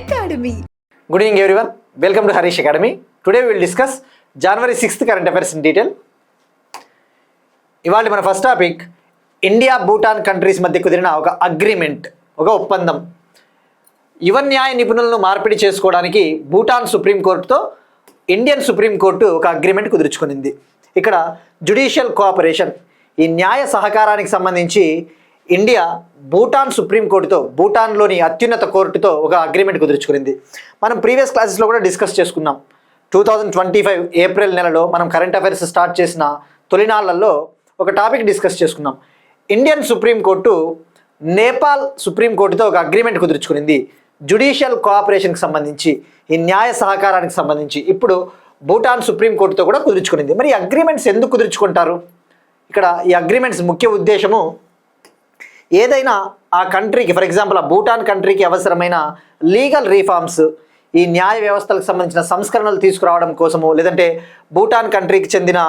Academy. Good evening everyone. Welcome to Harish Academy. Today we will discuss January 6th current affairs in detail. ఇవాళ మన first topic India Bhutan countries మధ్య కుదిరిన ఒక agreement, ఒక ఒప్పందం. యువ న్యాయ నిపుణులను మార్పిడి చేసుకోవడానికి భూటాన్ సుప్రీంకోర్టుతో ఇండియన్ సుప్రీంకోర్టు ఒక అగ్రిమెంట్ కుదుర్చుకునింది. ఇక్కడ జ్యుడిషియల్ కోఆపరేషన్, ఈ న్యాయ సహకారానికి సంబంధించి ఇండియా భూటాన్ సుప్రీంకోర్టుతో, భూటాన్లోని అత్యున్నత కోర్టుతో ఒక అగ్రిమెంట్ కుదుర్చుకునింది. మనం ప్రీవియస్ క్లాసెస్లో కూడా డిస్కస్ చేసుకున్నాం. 2025 ఏప్రిల్ నెలలో మనం కరెంట్ అఫైర్స్ స్టార్ట్ చేసిన తొలినాళ్లలో ఒక టాపిక్ డిస్కస్ చేసుకున్నాం. ఇండియన్ సుప్రీంకోర్టు నేపాల్ సుప్రీంకోర్టుతో ఒక అగ్రిమెంట్ కుదుర్చుకునింది జ్యుడిషియల్ కోఆపరేషన్కి సంబంధించి, ఈ న్యాయ సహకారానికి సంబంధించి. ఇప్పుడు భూటాన్ సుప్రీంకోర్టుతో కూడా కుదుర్చుకునింది. మరి ఈ అగ్రిమెంట్స్ ఎందుకు కుదుర్చుకుంటారు? ఇక్కడ ఈ అగ్రిమెంట్స్ ముఖ్య ఉద్దేశము ఏదైనా ఆ కంట్రీకి, ఫర్ ఎగ్జాంపుల్ ఆ భూటాన్ కంట్రీకి అవసరమైన లీగల్ రీఫార్మ్స్, ఈ న్యాయ వ్యవస్థలకు సంబంధించిన సంస్కరణలు తీసుకురావడం కోసము, లేదంటే భూటాన్ కంట్రీకి చెందిన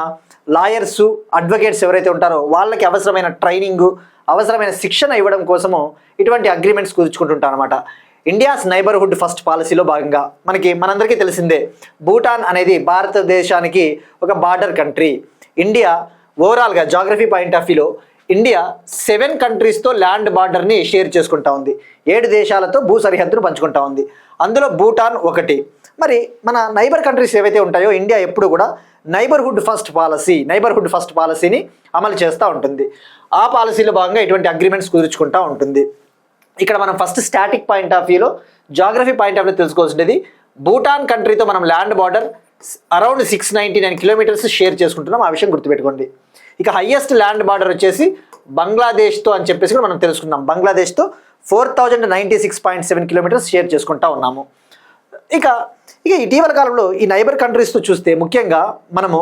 లాయర్స్, అడ్వకేట్స్ ఎవరైతే ఉంటారో వాళ్ళకి అవసరమైన ట్రైనింగు, అవసరమైన శిక్షణ ఇవ్వడం కోసము ఇటువంటి అగ్రిమెంట్స్ కుదుర్చుకుంటుంటారు అనమాట. ఇండియాస్ నైబర్హుడ్ ఫస్ట్ పాలసీలో భాగంగా మనందరికీ తెలిసిందే, భూటాన్ అనేది భారతదేశానికి ఒక బార్డర్ కంట్రీ. ఇండియా ఓవరాల్గా జాగ్రఫీ పాయింట్ ఆఫ్ వ్యూలో ఇండియా 7 కంట్రీస్తో ల్యాండ్ బార్డర్ని షేర్ చేసుకుంటా ఉంది. 7 దేశాలతో భూ సరిహద్దును పంచుకుంటా ఉంది. అందులో భూటాన్ ఒకటి. మరి మన నైబర్ కంట్రీస్ ఏవైతే ఉంటాయో, ఇండియా ఎప్పుడు కూడా నైబర్హుడ్ ఫస్ట్ పాలసీని అమలు చేస్తూ ఉంటుంది. ఆ పాలసీలో భాగంగా ఇటువంటి అగ్రిమెంట్స్ కుదుర్చుకుంటూ ఉంటుంది. ఇక్కడ మనం ఫస్ట్ స్టాటిక్ పాయింట్ ఆఫ్ వ్యూలో, జాగ్రఫీ పాయింట్ ఆఫ్ వ్యూ తెలుసుకోవాల్సింది, భూటాన్ కంట్రీతో మనం land border around 699 kilometres share చేసుకుంటున్నాం. ఆ విషయం గుర్తుపెట్టుకోండి. ఇక హయ్యెస్ట్ ల్యాండ్ బార్డర్ వచ్చేసి బంగ్లాదేశ్తో అని చెప్పేసి కూడా మనం తెలుసుకున్నాం. బంగ్లాదేశ్తో 4096.7 కిలోమీటర్స్ షేర్ చేసుకుంటా ఉన్నాము. ఇక ఇటీవల కాలంలో ఈ నైబర్ కంట్రీస్తో చూస్తే, ముఖ్యంగా మనము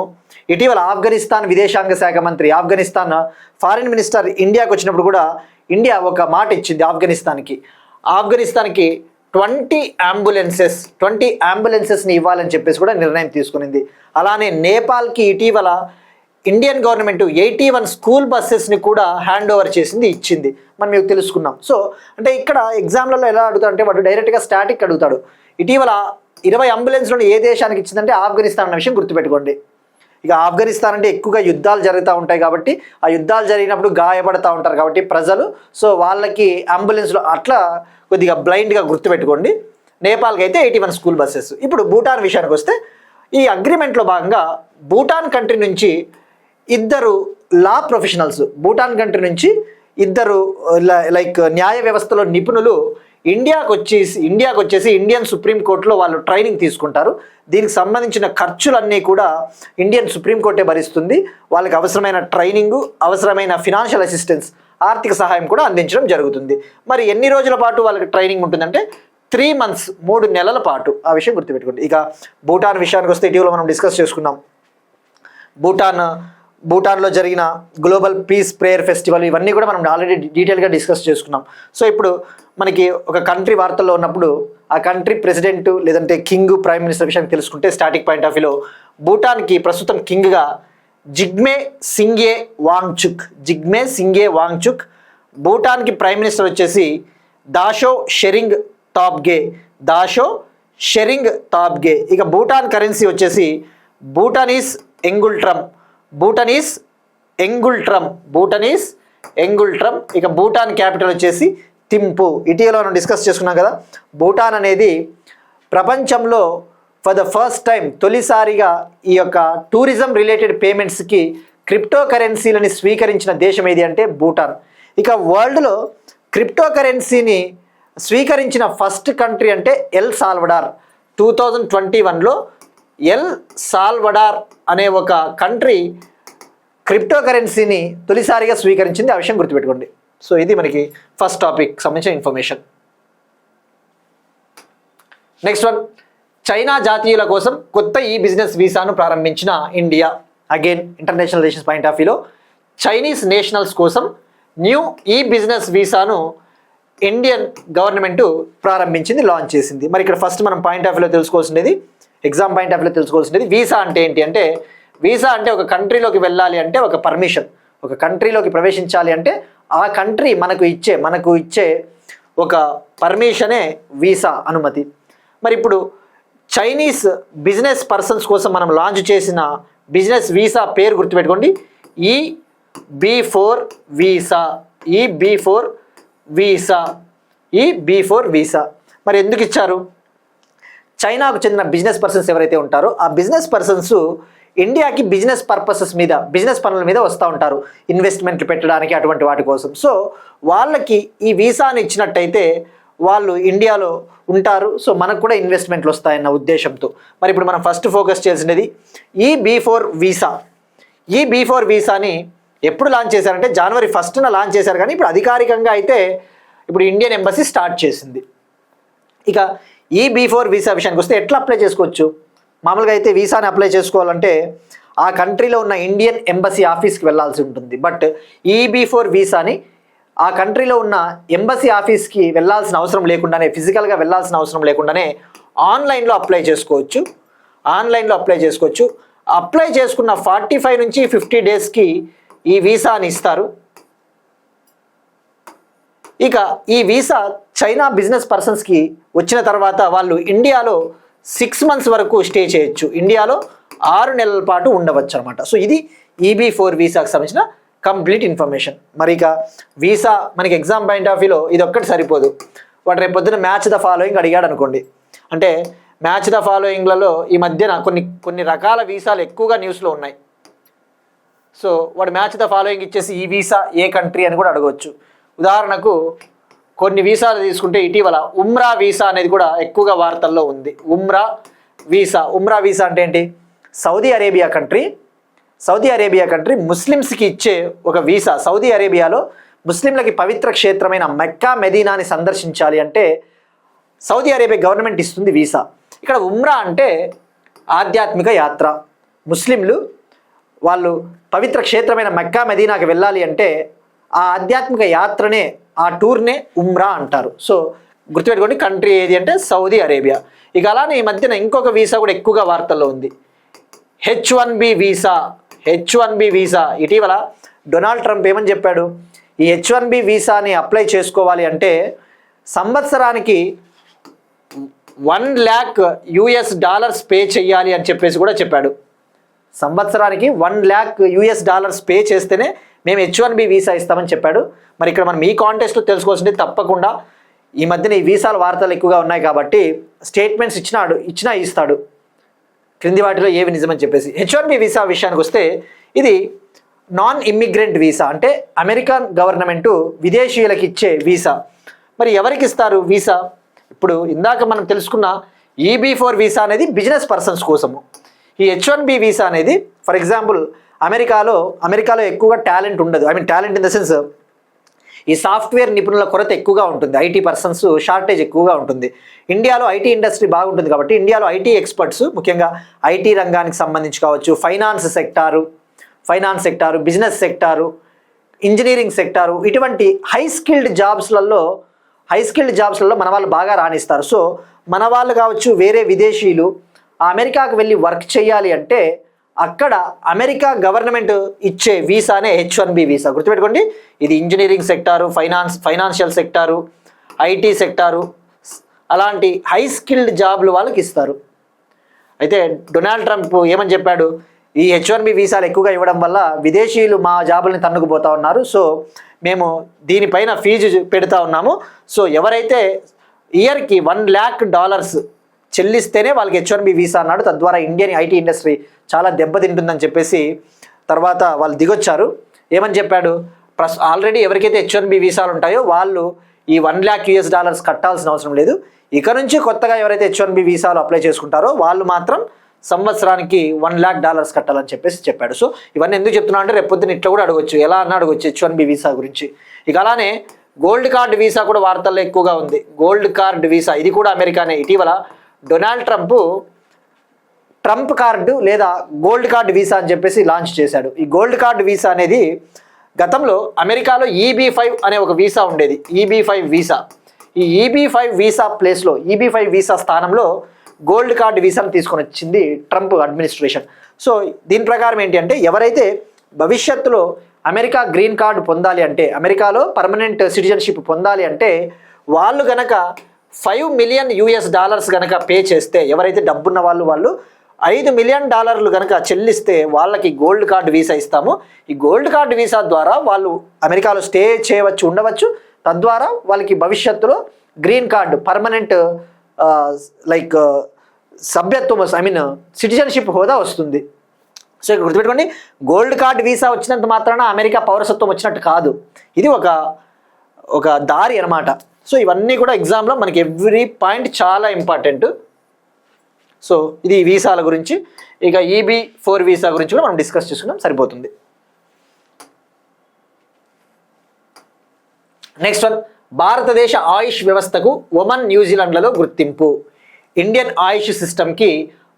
ఇటీవల ఆఫ్ఘనిస్తాన్ విదేశాంగ శాఖ మంత్రి, ఆఫ్ఘనిస్తాన్ ఫారిన్ మినిస్టర్ ఇండియాకి వచ్చినప్పుడు కూడా ఇండియా ఒక మాట ఇచ్చింది ఆఫ్ఘనిస్తాన్కి 20 అంబులెన్సెస్ని ఇవ్వాలని చెప్పేసి కూడా నిర్ణయం తీసుకునింది. అలానే నేపాల్కి ఇటీవల ఇండియన్ గవర్నమెంట్ 81 స్కూల్ బస్సెస్ని కూడా హ్యాండ్ ఓవర్ ఇచ్చింది. మనం మీకు తెలుసుకున్నాం. సో అంటే ఇక్కడ ఎగ్జామ్లలో ఎలా అడుగుతాడంటే, వాడు డైరెక్ట్గా స్టాటిక్ అడుగుతాడు. ఇటీవల 20 అంబులెన్స్లను ఏ దేశానికి ఇచ్చిందంటే ఆఫ్ఘనిస్తాన్ అన్న విషయం గుర్తుపెట్టుకోండి. ఇక ఆఫ్ఘనిస్తాన్ అంటే ఎక్కువగా యుద్ధాలు జరుగుతూ ఉంటాయి కాబట్టి, ఆ యుద్ధాలు జరిగినప్పుడు గాయపడుతూ ఉంటారు కాబట్టి ప్రజలు, సో వాళ్ళకి అంబులెన్స్లో అట్లా కొద్దిగా బ్లైండ్గా గుర్తుపెట్టుకోండి. నేపాల్కి అయితే 81 స్కూల్ బస్సెస్. ఇప్పుడు భూటాన్ విషయానికి వస్తే, ఈ అగ్రిమెంట్లో భాగంగా భూటాన్ కంట్రీ నుంచి 2 లా ప్రొఫెషనల్స్, భూటాన్ కంట్రీ నుంచి 2 లైక్ న్యాయ వ్యవస్థలో నిపుణులు ఇండియాకి వచ్చేసి ఇండియన్ సుప్రీంకోర్టులో వాళ్ళు ట్రైనింగ్ తీసుకుంటారు. దీనికి సంబంధించిన ఖర్చులన్నీ కూడా ఇండియన్ సుప్రీంకోర్టే భరిస్తుంది. వాళ్ళకి అవసరమైన ట్రైనింగు, అవసరమైన ఫినాన్షియల్ అసిస్టెన్స్, ఆర్థిక సహాయం కూడా అందించడం జరుగుతుంది. మరి ఎన్ని రోజుల పాటు వాళ్ళకి ట్రైనింగ్ ఉంటుందంటే 3 months, 3 నెలల పాటు. ఆ విషయం గుర్తుపెట్టుకోండి. ఇక భూటాన్ విషయానికి వస్తే, ఇటీవల మనం డిస్కస్ చేసుకున్నాం, భూటాన్లో జరిగిన గ్లోబల్ పీస్ ప్రేయర్ ఫెస్టివల్, ఇవన్నీ కూడా మనం ఆల్రెడీ డీటెయిల్గా డిస్కస్ చేసుకున్నాం. సో ఇప్పుడు మనకి ఒక కంట్రీ వార్తల్లో ఉన్నప్పుడు ఆ కంట్రీ ప్రెసిడెంట్, లేదంటే కింగ్, ప్రైమ్ మినిస్టర్ విషయం తెలుసుకుంటే, స్టాటిక్ పాయింట్ ఆఫ్ వ్యూలో భూటాన్కి ప్రస్తుతం కింగ్గా జిగ్మే సింగే వాంగ్చుక్, భూటాన్కి ప్రైమ్ మినిస్టర్ వచ్చేసి దాషో షెరింగ్ తాబ్గే. ఇక భూటాన్ కరెన్సీ వచ్చేసి భూటానీస్ ఎంగుల్ట్రమ్. ఇక భూటాన్ క్యాపిటల్ వచ్చేసి థింపు. ఇటీవల మనం డిస్కస్ చేసుకున్నాం కదా, భూటాన్ అనేది ప్రపంచంలో ఫర్ ద ఫస్ట్ టైం, తొలిసారిగా ఈ యొక్క టూరిజం రిలేటెడ్ పేమెంట్స్కి క్రిప్టో కరెన్సీలని స్వీకరించిన దేశం ఏది అంటే భూటాన్. ఇక వరల్డ్లో క్రిప్టో కరెన్సీని స్వీకరించిన ఫస్ట్ కంట్రీ అంటే ఎల్ సాల్వడార్. 2021లో ఎల్ సాల్వడార్ అనే ఒక కంట్రీ క్రిప్టో కరెన్సీని తొలిసారిగా స్వీకరించింది. ఆ విషయం గుర్తుపెట్టుకోండి. సో ఇది మనకి ఫస్ట్ టాపిక్ సంబంధించిన ఇన్ఫర్మేషన్. నెక్స్ట్ వన్, చైనా జాతీయుల కోసం కొత్త ఈ బిజినెస్ వీసాను ప్రారంభించిన India. Again international relations point of వ్యూలో చైనీస్ నేషనల్స్ కోసం న్యూ ఈ బిజినెస్ వీసాను ఇండియన్ గవర్నమెంట్ ప్రారంభించింది, లాంచ్ చేసింది. మరి ఇక్కడ ఫస్ట్ మనం పాయింట్ ఆఫ్ వ్యూలో తెలుసుకోవాల్సింది, ఎగ్జామ్ పాయింట్ ఆఫ్ వ్యూలో తెలుసుకోవాల్సింది, వీసా అంటే ఏంటి అంటే, వీసా అంటే ఒక కంట్రీలోకి వెళ్ళాలి అంటే ఒక పర్మిషన్, ఒక కంట్రీలోకి ప్రవేశించాలి అంటే ఆ కంట్రీ మనకు ఇచ్చే ఒక పర్మిషనే వీసా, అనుమతి. మరి ఇప్పుడు చైనీస్ బిజినెస్ పర్సన్స్ కోసం మనం లాంచ్ చేసిన బిజినెస్ వీసా పేరు గుర్తుపెట్టుకోండి, E-B4 visa. E-B4 visa. E-B4 visa. మరి ఎందుకు ఇచ్చారు? చైనాకు చెందిన బిజినెస్ పర్సన్స్ ఎవరైతే ఉంటారో ఆ బిజినెస్ పర్సన్స్ ఇండియాకి బిజినెస్ పర్పసెస్ మీద, బిజినెస్ పనుల మీద వస్తూ ఉంటారు, ఇన్వెస్ట్మెంట్లు పెట్టడానికి, అటువంటి వాటి కోసం. సో వాళ్ళకి ఈ వీసాని ఇచ్చినట్టయితే వాళ్ళు ఇండియాలో ఉంటారు, సో మనకు కూడా ఇన్వెస్ట్మెంట్లు వస్తాయన్న ఉద్దేశంతో. మరి ఇప్పుడు మనం ఫస్ట్ ఫోకస్ చేసినది E-B4 వీసా. E-B4 వీసాని ఎప్పుడు లాంచ్ చేశారంటే జనవరి 1న లాంచ్ చేశారు, కానీ ఇప్పుడు అధికారికంగా అయితే ఇప్పుడు ఇండియన్ ఎంబసీ స్టార్ట్ చేసింది. ఇక E-B4 వీసా విషయానికి వస్తే ఎట్లా అప్లై చేసుకోవచ్చు? మామూలుగా అయితే వీసాని అప్లై చేసుకోవాలంటే ఆ కంట్రీలో ఉన్న ఇండియన్ ఎంబసీ ఆఫీస్కి వెళ్ళాల్సి ఉంటుంది. బట్ E-B4 వీసాని ఆ కంట్రీలో ఉన్న ఎంబసీ ఆఫీస్కి వెళ్ళాల్సిన అవసరం లేకుండానే, ఫిజికల్గా వెళ్ళాల్సిన అవసరం లేకుండానే ఆన్లైన్లో అప్లై చేసుకోవచ్చు. అప్లై చేసుకున్న 45 నుంచి 50 డేస్కి ఈ వీసాని ఇస్తారు. ఇక ఈ వీసా చైనా బిజినెస్ పర్సన్స్కి వచ్చిన తర్వాత వాళ్ళు ఇండియాలో 6 months వరకు స్టే చేయొచ్చు, ఇండియాలో 6 నెలల పాటు ఉండవచ్చు అనమాట. సో ఇది E-B4 వీసాకి సంబంధించిన కంప్లీట్ ఇన్ఫర్మేషన్. మరి ఇక వీసా మనకి ఎగ్జామ్ పాయింట్ ఆఫ్ వ్యూలో ఇది ఒక్కటి సరిపోదు. వాడు రేపు పొద్దున మ్యాచ్ ద ఫాలోయింగ్ అడిగాడు అనుకోండి, అంటే మ్యాచ్ ద ఫాలోయింగ్లలో ఈ మధ్యన కొన్ని రకాల వీసాలు ఎక్కువగా న్యూస్లో ఉన్నాయి. సో వాడు మ్యాచ్ ద ఫాలోయింగ్ ఇచ్చేసి ఈ వీసా ఏ కంట్రీ అని కూడా అడగవచ్చు. ఉదాహరణకు కొన్ని వీసాలు తీసుకుంటే ఇటీవల ఉమ్రా వీసా అనేది కూడా ఎక్కువగా వార్తల్లో ఉంది. ఉమ్రా వీసా అంటే ఏంటి? సౌదీ అరేబియా కంట్రీ ముస్లిమ్స్కి ఇచ్చే ఒక వీసా. సౌదీ అరేబియాలో ముస్లింలకి పవిత్ర క్షేత్రమైన మెక్కా మెదీనాని సందర్శించాలి అంటే సౌదీ అరేబియా గవర్నమెంట్ ఇస్తుంది వీసా. ఇక్కడ ఉమ్రా అంటే ఆధ్యాత్మిక యాత్ర. ముస్లింలు వాళ్ళు పవిత్ర క్షేత్రమైన మెక్కా మెదీనాకి వెళ్ళాలి అంటే ఆ ఆధ్యాత్మిక యాత్రనే, ఆ టూర్నే ఉమ్రా అంటారు. సో గుర్తుపెట్టుకోండి, కంట్రీ ఏది అంటే సౌదీ అరేబియా. ఇక అలానే ఈ మధ్యన ఇంకొక వీసా కూడా ఎక్కువగా వార్తల్లో ఉంది, H-1B వీసా. ఇటీవల డొనాల్డ్ ట్రంప్ ఏమని చెప్పాడు? ఈ H-1B వీసాని అప్లై చేసుకోవాలి అంటే సంవత్సరానికి $1 lakh పే చేయాలి అని చెప్పేసి కూడా చెప్పాడు. సంవత్సరానికి $1 lakh పే చేస్తేనే మేము H-1B వీసా ఇస్తామని చెప్పాడు. మరి ఇక్కడ మనం ఈ కాంటెస్ట్లో తెలుసుకోవాల్సింది తప్పకుండా, ఈ మధ్యన ఈ వీసాల వార్తలు ఎక్కువగా ఉన్నాయి కాబట్టి స్టేట్మెంట్స్ ఇచ్చినా ఇస్తాడు, క్రింది వాటిలో ఏవి నిజమని చెప్పేసి. H-1B వీసా విషయానికి వస్తే ఇది నాన్ ఇమ్మిగ్రెంట్ వీసా, అంటే అమెరికన్ గవర్నమెంటు విదేశీయులకు ఇచ్చే వీసా. మరి ఎవరికి ఇస్తారు వీసా? ఇప్పుడు ఇందాక మనం తెలుసుకున్న E-B4 వీసా అనేది బిజినెస్ పర్సన్స్ కోసము. ఈ H-1B వీసా అనేది ఫర్ ఎగ్జాంపుల్ అమెరికాలో ఎక్కువగా టాలెంట్ ఉండదు. టాలెంట్ ఇన్ ద సెన్స్ ఈ సాఫ్ట్వేర్ నిపుణుల కొరత ఎక్కువగా ఉంటుంది, ఐటీ పర్సన్స్ షార్టేజ్ ఎక్కువగా ఉంటుంది. ఇండియాలో ఐటీ ఇండస్ట్రీ బాగుంటుంది కాబట్టి ఇండియాలో ఐటీ ఎక్స్పర్ట్స్, ముఖ్యంగా ఐటీ రంగానికి సంబంధించి కావచ్చు, finance sector, business sector, engineering sector, ఇటువంటి హై స్కిల్డ్ జాబ్స్లలో మన వాళ్ళు బాగా రాణిస్తారు. సో మన వాళ్ళు కావచ్చు, వేరే విదేశీయులు అమెరికాకు వెళ్ళి వర్క్ చేయాలి అంటే అక్కడ అమెరికా గవర్నమెంట్ ఇచ్చే వీసానే H-1B వీసా. గుర్తుపెట్టుకోండి, ఇది engineering sector, financial sector, IT sector, అలాంటి హై స్కిల్డ్ జాబ్లు వాళ్ళకి ఇస్తారు. అయితే డొనాల్డ్ ట్రంప్ ఏమని చెప్పాడు? ఈ H-1B వీసాలు ఎక్కువగా ఇవ్వడం వల్ల విదేశీయులు మా జాబుల్ని తన్నుకుపోతా ఉన్నారు, సో మేము దీనిపైన ఫీజు పెడతా ఉన్నాము. సో ఎవరైతే ఇయర్కి $1 lakh చెల్లిస్తేనే వాళ్ళకి H-1B వీసా అన్నాడు. తద్వారా ఇండియన్ ఐటీ ఇండస్ట్రీ చాలా దెబ్బతింటుందని చెప్పేసి తర్వాత వాళ్ళు దిగొచ్చారు. ఏమని చెప్పాడు? ఆల్రెడీ ఎవరికైతే H-1B వీసాలు ఉంటాయో వాళ్ళు ఈ $1 lakh కట్టాల్సిన అవసరం లేదు. ఇక నుంచి కొత్తగా ఎవరైతే H-1B వీసాలు అప్లై చేసుకుంటారో వాళ్ళు మాత్రం సంవత్సరానికి $1 lakh కట్టాలని చెప్పేసి చెప్పాడు. సో ఇవన్నీ ఎందుకు చెప్తున్నా అంటే రేపు పొద్దున్న ఇట్లా కూడా అడగొచ్చు, ఎలా అన్న అడగొచ్చు H-1B వీసా గురించి. ఇక అలానే గోల్డ్ కార్డ్ వీసా కూడా వార్తల్లో ఎక్కువగా ఉంది. గోల్డ్ కార్డ్ వీసా ఇది కూడా అమెరికానే. ఇటీవల డొనాల్డ్ ట్రంప్ కార్డు లేదా గోల్డ్ కార్డ్ వీసా అని చెప్పేసి లాంచ్ చేశాడు. ఈ గోల్డ్ కార్డ్ వీసా అనేది గతంలో అమెరికాలో EB-5 అనే ఒక వీసా ఉండేది, EB-5 వీసా. ఈ EB-5 వీసా ప్లేస్లో, EB-5 వీసా స్థానంలో గోల్డ్ కార్డ్ వీసాను తీసుకొని వచ్చింది ట్రంప్ అడ్మినిస్ట్రేషన్. సో దీని ప్రకారం ఏంటి అంటే ఎవరైతే భవిష్యత్తులో అమెరికా గ్రీన్ కార్డు పొందాలి అంటే, అమెరికాలో పర్మనెంట్ సిటిజన్షిప్ పొందాలి అంటే వాళ్ళు గనక $5 మిలియన్ కనుక పే చేస్తే, ఎవరైతే డబ్బున్న వాళ్ళు $5 మిలియన్ కనుక చెల్లిస్తే వాళ్ళకి గోల్డ్ కార్డ్ వీసా ఇస్తాము. ఈ గోల్డ్ కార్డ్ వీసా ద్వారా వాళ్ళు అమెరికాలో స్టే చేయవచ్చు, ఉండవచ్చు. తద్వారా వాళ్ళకి భవిష్యత్తులో గ్రీన్ కార్డు, పర్మనెంట్ సభ్యత్వం, సిటిజన్షిప్ హోదా వస్తుంది. సో ఇక్కడ గుర్తుపెట్టుకోండి, గోల్డ్ కార్డ్ వీసా వచ్చినంత మాత్రాన అమెరికా పౌరసత్వం వచ్చినట్టు కాదు. ఇది ఒక దారి అన్నమాట. సో ఇవన్నీ కూడా ఎగ్జామ్లో మనకి ఎవ్రీ పాయింట్ చాలా ఇంపార్టెంట్. సో ఇది వీసాల గురించి. ఇక EB-4 వీసా గురించి కూడా మనం డిస్కస్ చేసుకున్నాం, సరిపోతుంది. నెక్స్ట్ వన్, భారతదేశ ఆయుష్ వ్యవస్థకు ఒమన్, న్యూజిలాండ్లలో గుర్తింపు. ఇండియన్ ఆయుష్ సిస్టమ్కి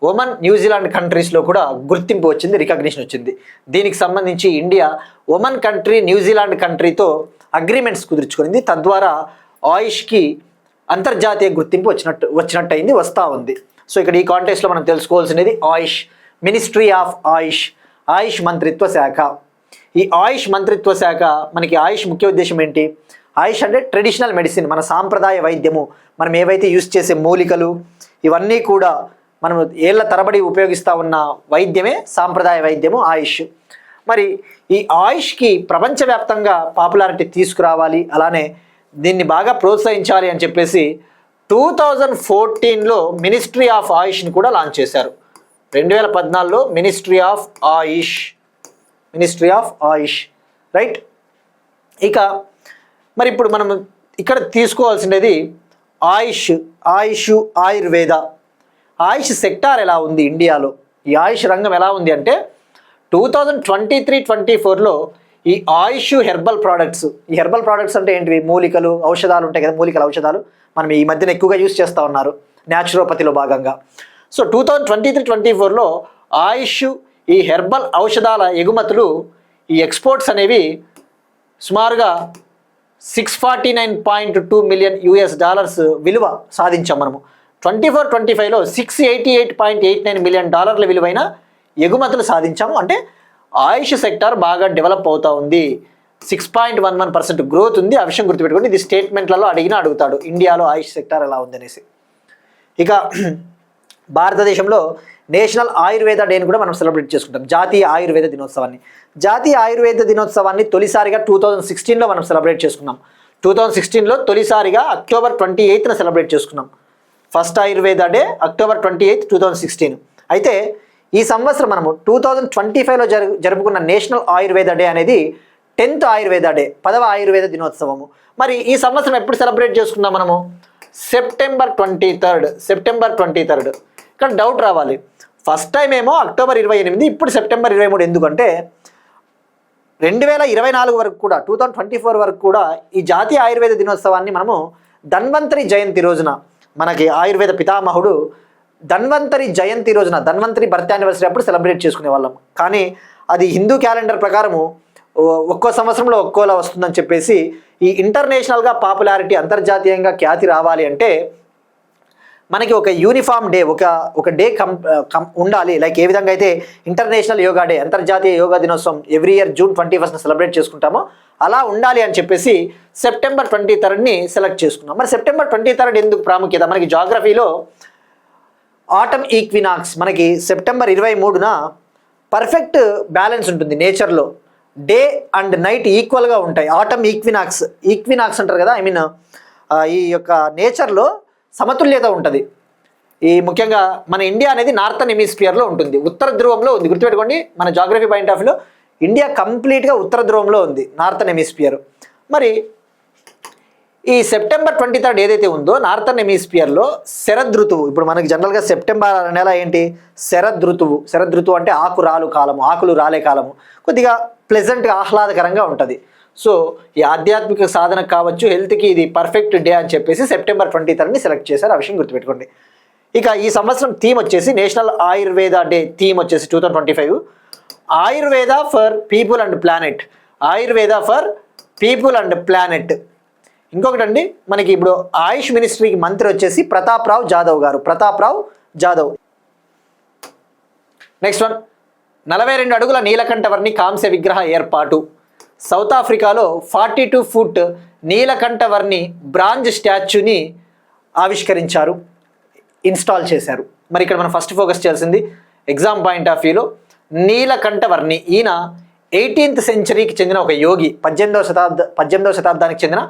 ఒమన్, న్యూజిలాండ్ కంట్రీస్లో కూడా గుర్తింపు వచ్చింది, రికగ్నిషన్ వచ్చింది. దీనికి సంబంధించి ఇండియా ఒమన్ కంట్రీ, న్యూజిలాండ్ కంట్రీతో అగ్రిమెంట్స్ కుదుర్చుకుంది. తద్వారా ఆయుష్కి అంతర్జాతీయ గుర్తింపు వచ్చినట్టు అయింది, వస్తూ ఉంది. సో ఇక్కడ ఈ కాంటెక్స్లో మనం తెలుసుకోవాల్సినది ఆయుష్, మినిస్ట్రీ ఆఫ్ ఆయుష్ మంత్రిత్వ శాఖ. ఈ ఆయుష్ మంత్రిత్వ శాఖ మనకి ఆయుష్ ముఖ్య ఉద్దేశం ఏంటి? ఆయుష్ అంటే ట్రెడిషనల్ మెడిసిన్, మన సాంప్రదాయ వైద్యము. మనం ఏవైతే యూజ్ చేసే మూలికలు ఇవన్నీ కూడా మనం ఏళ్ల తరబడి ఉపయోగిస్తూ ఉన్న వైద్యమే సాంప్రదాయ వైద్యము ఆయుష్. మరి ఈ ఆయుష్కి ప్రపంచవ్యాప్తంగా పాపులారిటీ తీసుకురావాలి, అలానే దీన్ని బాగా ప్రోత్సహించాలి అని చెప్పేసి 2014లో మినిస్ట్రీ ఆఫ్ ఆయుష్ని కూడా లాంచ్ చేశారు. 2014లో మినిస్ట్రీ ఆఫ్ ఆయుష్ రైట్. ఇక మరి ఇప్పుడు మనం ఇక్కడ తీసుకోవాల్సినది ఆయుర్వేద. ఆయుష్ సెక్టార్ ఎలా ఉంది ఇండియాలో, ఈ ఆయుష్ రంగం ఎలా ఉంది అంటే 2023-24లో ఈ ఆయుష్ హెర్బల్ ప్రోడక్ట్స్, ఈ హెర్బల్ ప్రోడక్ట్స్ అంటే ఏంటివి? మూలికలు, ఔషధాలు ఉంటాయి కదా, మూలికల ఔషధాలు మనం ఈ మధ్యన ఎక్కువగా యూజ్ చేస్తూ ఉన్నారు న్యాచురోపతిలో భాగంగా. సో 2023-24లో ఆయుష్ ఈ హెర్బల్ ఔషధాల ఎగుమతులు, ఈ ఎక్స్పోర్ట్స్ అనేవి సుమారుగా $649.2 మిలియన్ విలువ సాధించాం మనము. 24-25లో $688.89 మిలియన్ విలువైన ఎగుమతులు సాధించాము. అంటే ఆయుష్ సెక్టార్ బాగా డెవలప్ అవుతూ ఉంది, 6.11% గ్రోత్ ఉంది. ఆ విషయం గుర్తుపెట్టుకోండి, ఇది స్టేట్మెంట్లలో అడుగుతాడు ఇండియాలో ఆయుష్ సెక్టార్ ఎలా ఉంది అనేసి. ఇక భారతదేశంలో నేషనల్ ఆయుర్వేద డేని కూడా మనం సెలబ్రేట్ చేసుకుంటాం, జాతీయ ఆయుర్వేద దినోత్సవాన్ని. జాతీయ ఆయుర్వేద దినోత్సవాన్ని తొలిసారిగా 2016లో మనం సెలబ్రేట్ చేసుకున్నాం. 2016లో తొలిసారిగా October 28న సెలబ్రేట్ చేసుకున్నాం. First Ayurveda day October 28, 2016. అయితే ఈ సంవత్సరం మనము 2025లో జరుపుకున్న నేషనల్ ఆయుర్వేద డే అనేది 10th ఆయుర్వేద డే, 10వ ఆయుర్వేద దినోత్సవము. మరి ఈ సంవత్సరం ఎప్పుడు సెలబ్రేట్ చేసుకుందాం మనము? September 23rd. ఇక్కడ డౌట్ రావాలి, ఫస్ట్ టైం ఏమో October 28, ఇప్పుడు September 23 ఎందుకంటే 2024 వరకు కూడా, 2024 వరకు కూడా ఈ జాతీయ ఆయుర్వేద దినోత్సవాన్ని మనము ధన్వంతరి జయంతి రోజున, మనకి ఆయుర్వేద పితామహుడు ధన్వంతరి జయంతి రోజున, ధన్వంతరి బర్త్ యానివర్సరీ అప్పుడు సెలబ్రేట్ చేసుకునే వాళ్ళం. కానీ అది హిందూ క్యాలెండర్ ప్రకారము ఒక్కో సంవత్సరంలో ఒక్కోలా వస్తుందని చెప్పేసి ఈ ఇంటర్నేషనల్గా పాపులారిటీ, అంతర్జాతీయంగా ఖ్యాతి రావాలి అంటే మనకి ఒక యూనిఫామ్ డే, ఒక డే ఉండాలి. లైక్ ఏ విధంగా అయితే ఇంటర్నేషనల్ యోగా డే, అంతర్జాతీయ యోగా దినోత్సవం ఎవ్రీ ఇయర్ June 21న సెలబ్రేట్ చేసుకుంటామో అలా ఉండాలి అని చెప్పేసి September 23ని సెలెక్ట్ చేసుకున్నాం. మరి September 23 ఎందుకు ప్రాముఖ్యత? మనకి జాగ్రఫీలో ఆటమ్ ఈక్వినాక్స్, మనకి September 23న పర్ఫెక్ట్ బ్యాలెన్స్ ఉంటుంది నేచర్లో, డే అండ్ నైట్ ఈక్వల్గా ఉంటాయి. ఆటమ్ ఈక్వినాక్స్ అంటారు కదా, ఈ యొక్క నేచర్లో సమతుల్యత ఉంటుంది. ఈ ముఖ్యంగా మన ఇండియా అనేది నార్థన్ హెమిస్ఫియర్లో ఉంటుంది, ఉత్తర ధ్రువంలో ఉంది. గుర్తుపెట్టుకోండి, మన జాగ్రఫీ పాయింట్ ఆఫ్ వ్యూలో ఇండియా కంప్లీట్గా ఉత్తర ధ్రువంలో ఉంది, నార్థన్ హెమిస్ఫియర్. మరి ఈ September 23 ఏదైతే ఉందో నార్థన్ హెమిస్ఫియర్లో శరదృతువు, ఇప్పుడు మనకి జనరల్గా సెప్టెంబర్ నెల ఏంటి? శరదృతువు అంటే ఆకులు రాలే కాలము, కొద్దిగా ప్లెజెంట్గా ఆహ్లాదకరంగా ఉంటుంది. సో ఈ ఆధ్యాత్మిక సాధన కావచ్చు, హెల్త్కి ఇది పర్ఫెక్ట్ డే అని చెప్పేసి September 23ని సెలెక్ట్ చేశారు. ఆ విషయం గుర్తుపెట్టుకోండి. ఇక ఈ సంవత్సరం థీమ్ వచ్చేసి నేషనల్ ఆయుర్వేద డే థీమ్ వచ్చేసి 2025 Ayurveda for people and planet. ఇంకొకటి అండి, మనకి ఇప్పుడు ఆయుష్ మినిస్ట్రీకి మంత్రి వచ్చేసి ప్రతాప్ రావ్ జాదవ్. నెక్స్ట్ వన్, 42 అడుగుల నీలకంఠవర్ణి కాంస్య విగ్రహ ఏర్పాటు. సౌత్ ఆఫ్రికాలో 42 ఫుట్ నీలకంఠవర్ణి బ్రాంజ్ స్టాచ్యూని ఆవిష్కరించారు, ఇన్స్టాల్ చేశారు. మరి ఇక్కడ మనం ఫస్ట్ ఫోకస్ చేయాల్సింది ఎగ్జామ్ పాయింట్ ఆఫ్ వ్యూలో నీలకంఠవర్ణి. ఈయన 18th సెంచరీకి చెందిన ఒక యోగి, 18వ శతాబ్దానికి చెందిన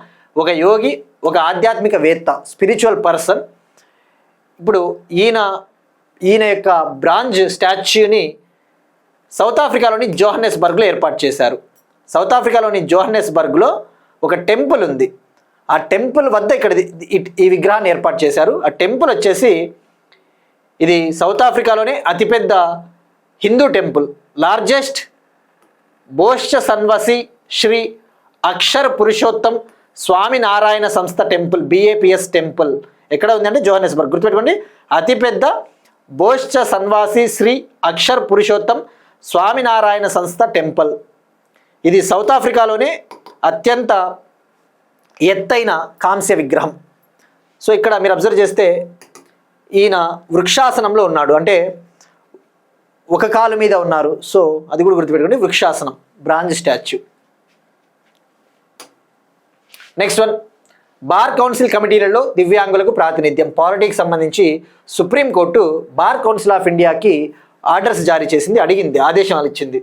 ఒక యోగి, ఒక ఆధ్యాత్మిక వేత్త, స్పిరిచువల్ పర్సన్. ఇప్పుడు ఈయన యొక్క బ్రాంజ్ స్టాచ్యూని సౌత్ ఆఫ్రికాలోని జోహన్నెస్బర్గ్లో ఏర్పాటు చేశారు. సౌత్ ఆఫ్రికాలోని జోహన్నెస్బర్గ్లో ఒక టెంపుల్ ఉంది. ఆ టెంపుల్ వద్ద ఇక్కడ ఈ విగ్రహాన్ని ఏర్పాటు చేశారు. ఆ టెంపుల్ వచ్చేసి ఇది సౌత్ ఆఫ్రికాలోనే అతిపెద్ద హిందూ టెంపుల్, లార్జెస్ట్ బోష్చ సన్వసి శ్రీ అక్షర్ పురుషోత్తం స్వామినారాయణ సంస్థ టెంపుల్, BAPS టెంపుల్ ఎక్కడ ఉందంటే జోహన్నెస్బర్గ్. గుర్తుపెట్టుకోండి, అతిపెద్ద బోష్చ సన్వాసి శ్రీ అక్షర్ పురుషోత్తం స్వామినారాయణ సంస్థ టెంపుల్. ఇది సౌత్ ఆఫ్రికాలోనే అత్యంత ఎత్తైన కాంస్య విగ్రహం. సో ఇక్కడ మీరు అబ్జర్వ్ చేస్తే ఈయన వృక్షాసనంలో ఉన్నాడు, అంటే ఒక కాలు మీద ఉన్నారు. సో అది కూడా గుర్తుపెట్టుకోండి, వృక్షాసనం, bronze statue. Next one, bar council కమిటీలలో దివ్యాంగులకు ప్రాతినిధ్యం. పాలిటిక్స్ సంబంధించి సుప్రీంకోర్టు బార్ కౌన్సిల్ ఆఫ్ ఇండియాకి ఆర్డర్స్ జారీ చేసింది, అడిగింది, ఆదేశాలు ఇచ్చింది.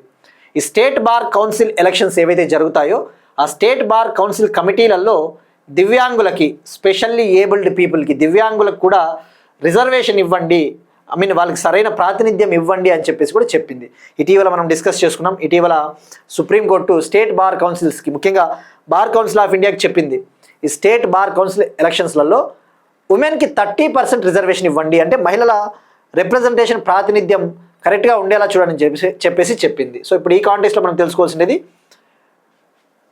ఈ స్టేట్ బార్ కౌన్సిల్ ఎలక్షన్స్ ఏవైతే జరుగుతాయో ఆ స్టేట్ బార్ కౌన్సిల్ కమిటీలలో దివ్యాంగులకి, స్పెషల్లీ ఏబుల్డ్ పీపుల్కి, దివ్యాంగులకు కూడా రిజర్వేషన్ ఇవ్వండి, వాళ్ళకి సరైన ప్రాతినిధ్యం ఇవ్వండి అని చెప్పేసి కూడా చెప్పింది. ఇటీవల మనం డిస్కస్ చేసుకున్నాం. ఇటీవల సుప్రీంకోర్టు స్టేట్ బార్ కౌన్సిల్స్కి, ముఖ్యంగా బార్ కౌన్సిల్ ఆఫ్ ఇండియాకి చెప్పింది, ఈ స్టేట్ బార్ కౌన్సిల్ ఎలక్షన్స్లలో ఉమెన్కి 30% రిజర్వేషన్ ఇవ్వండి, అంటే మహిళల రిప్రజెంటేషన్, ప్రాతినిధ్యం కరెక్ట్గా ఉండేలా చూడని చెప్పేసి చెప్పింది. సో ఇప్పుడు ఈ కాంటెక్స్లో మనం తెలుసుకోవాల్సినది,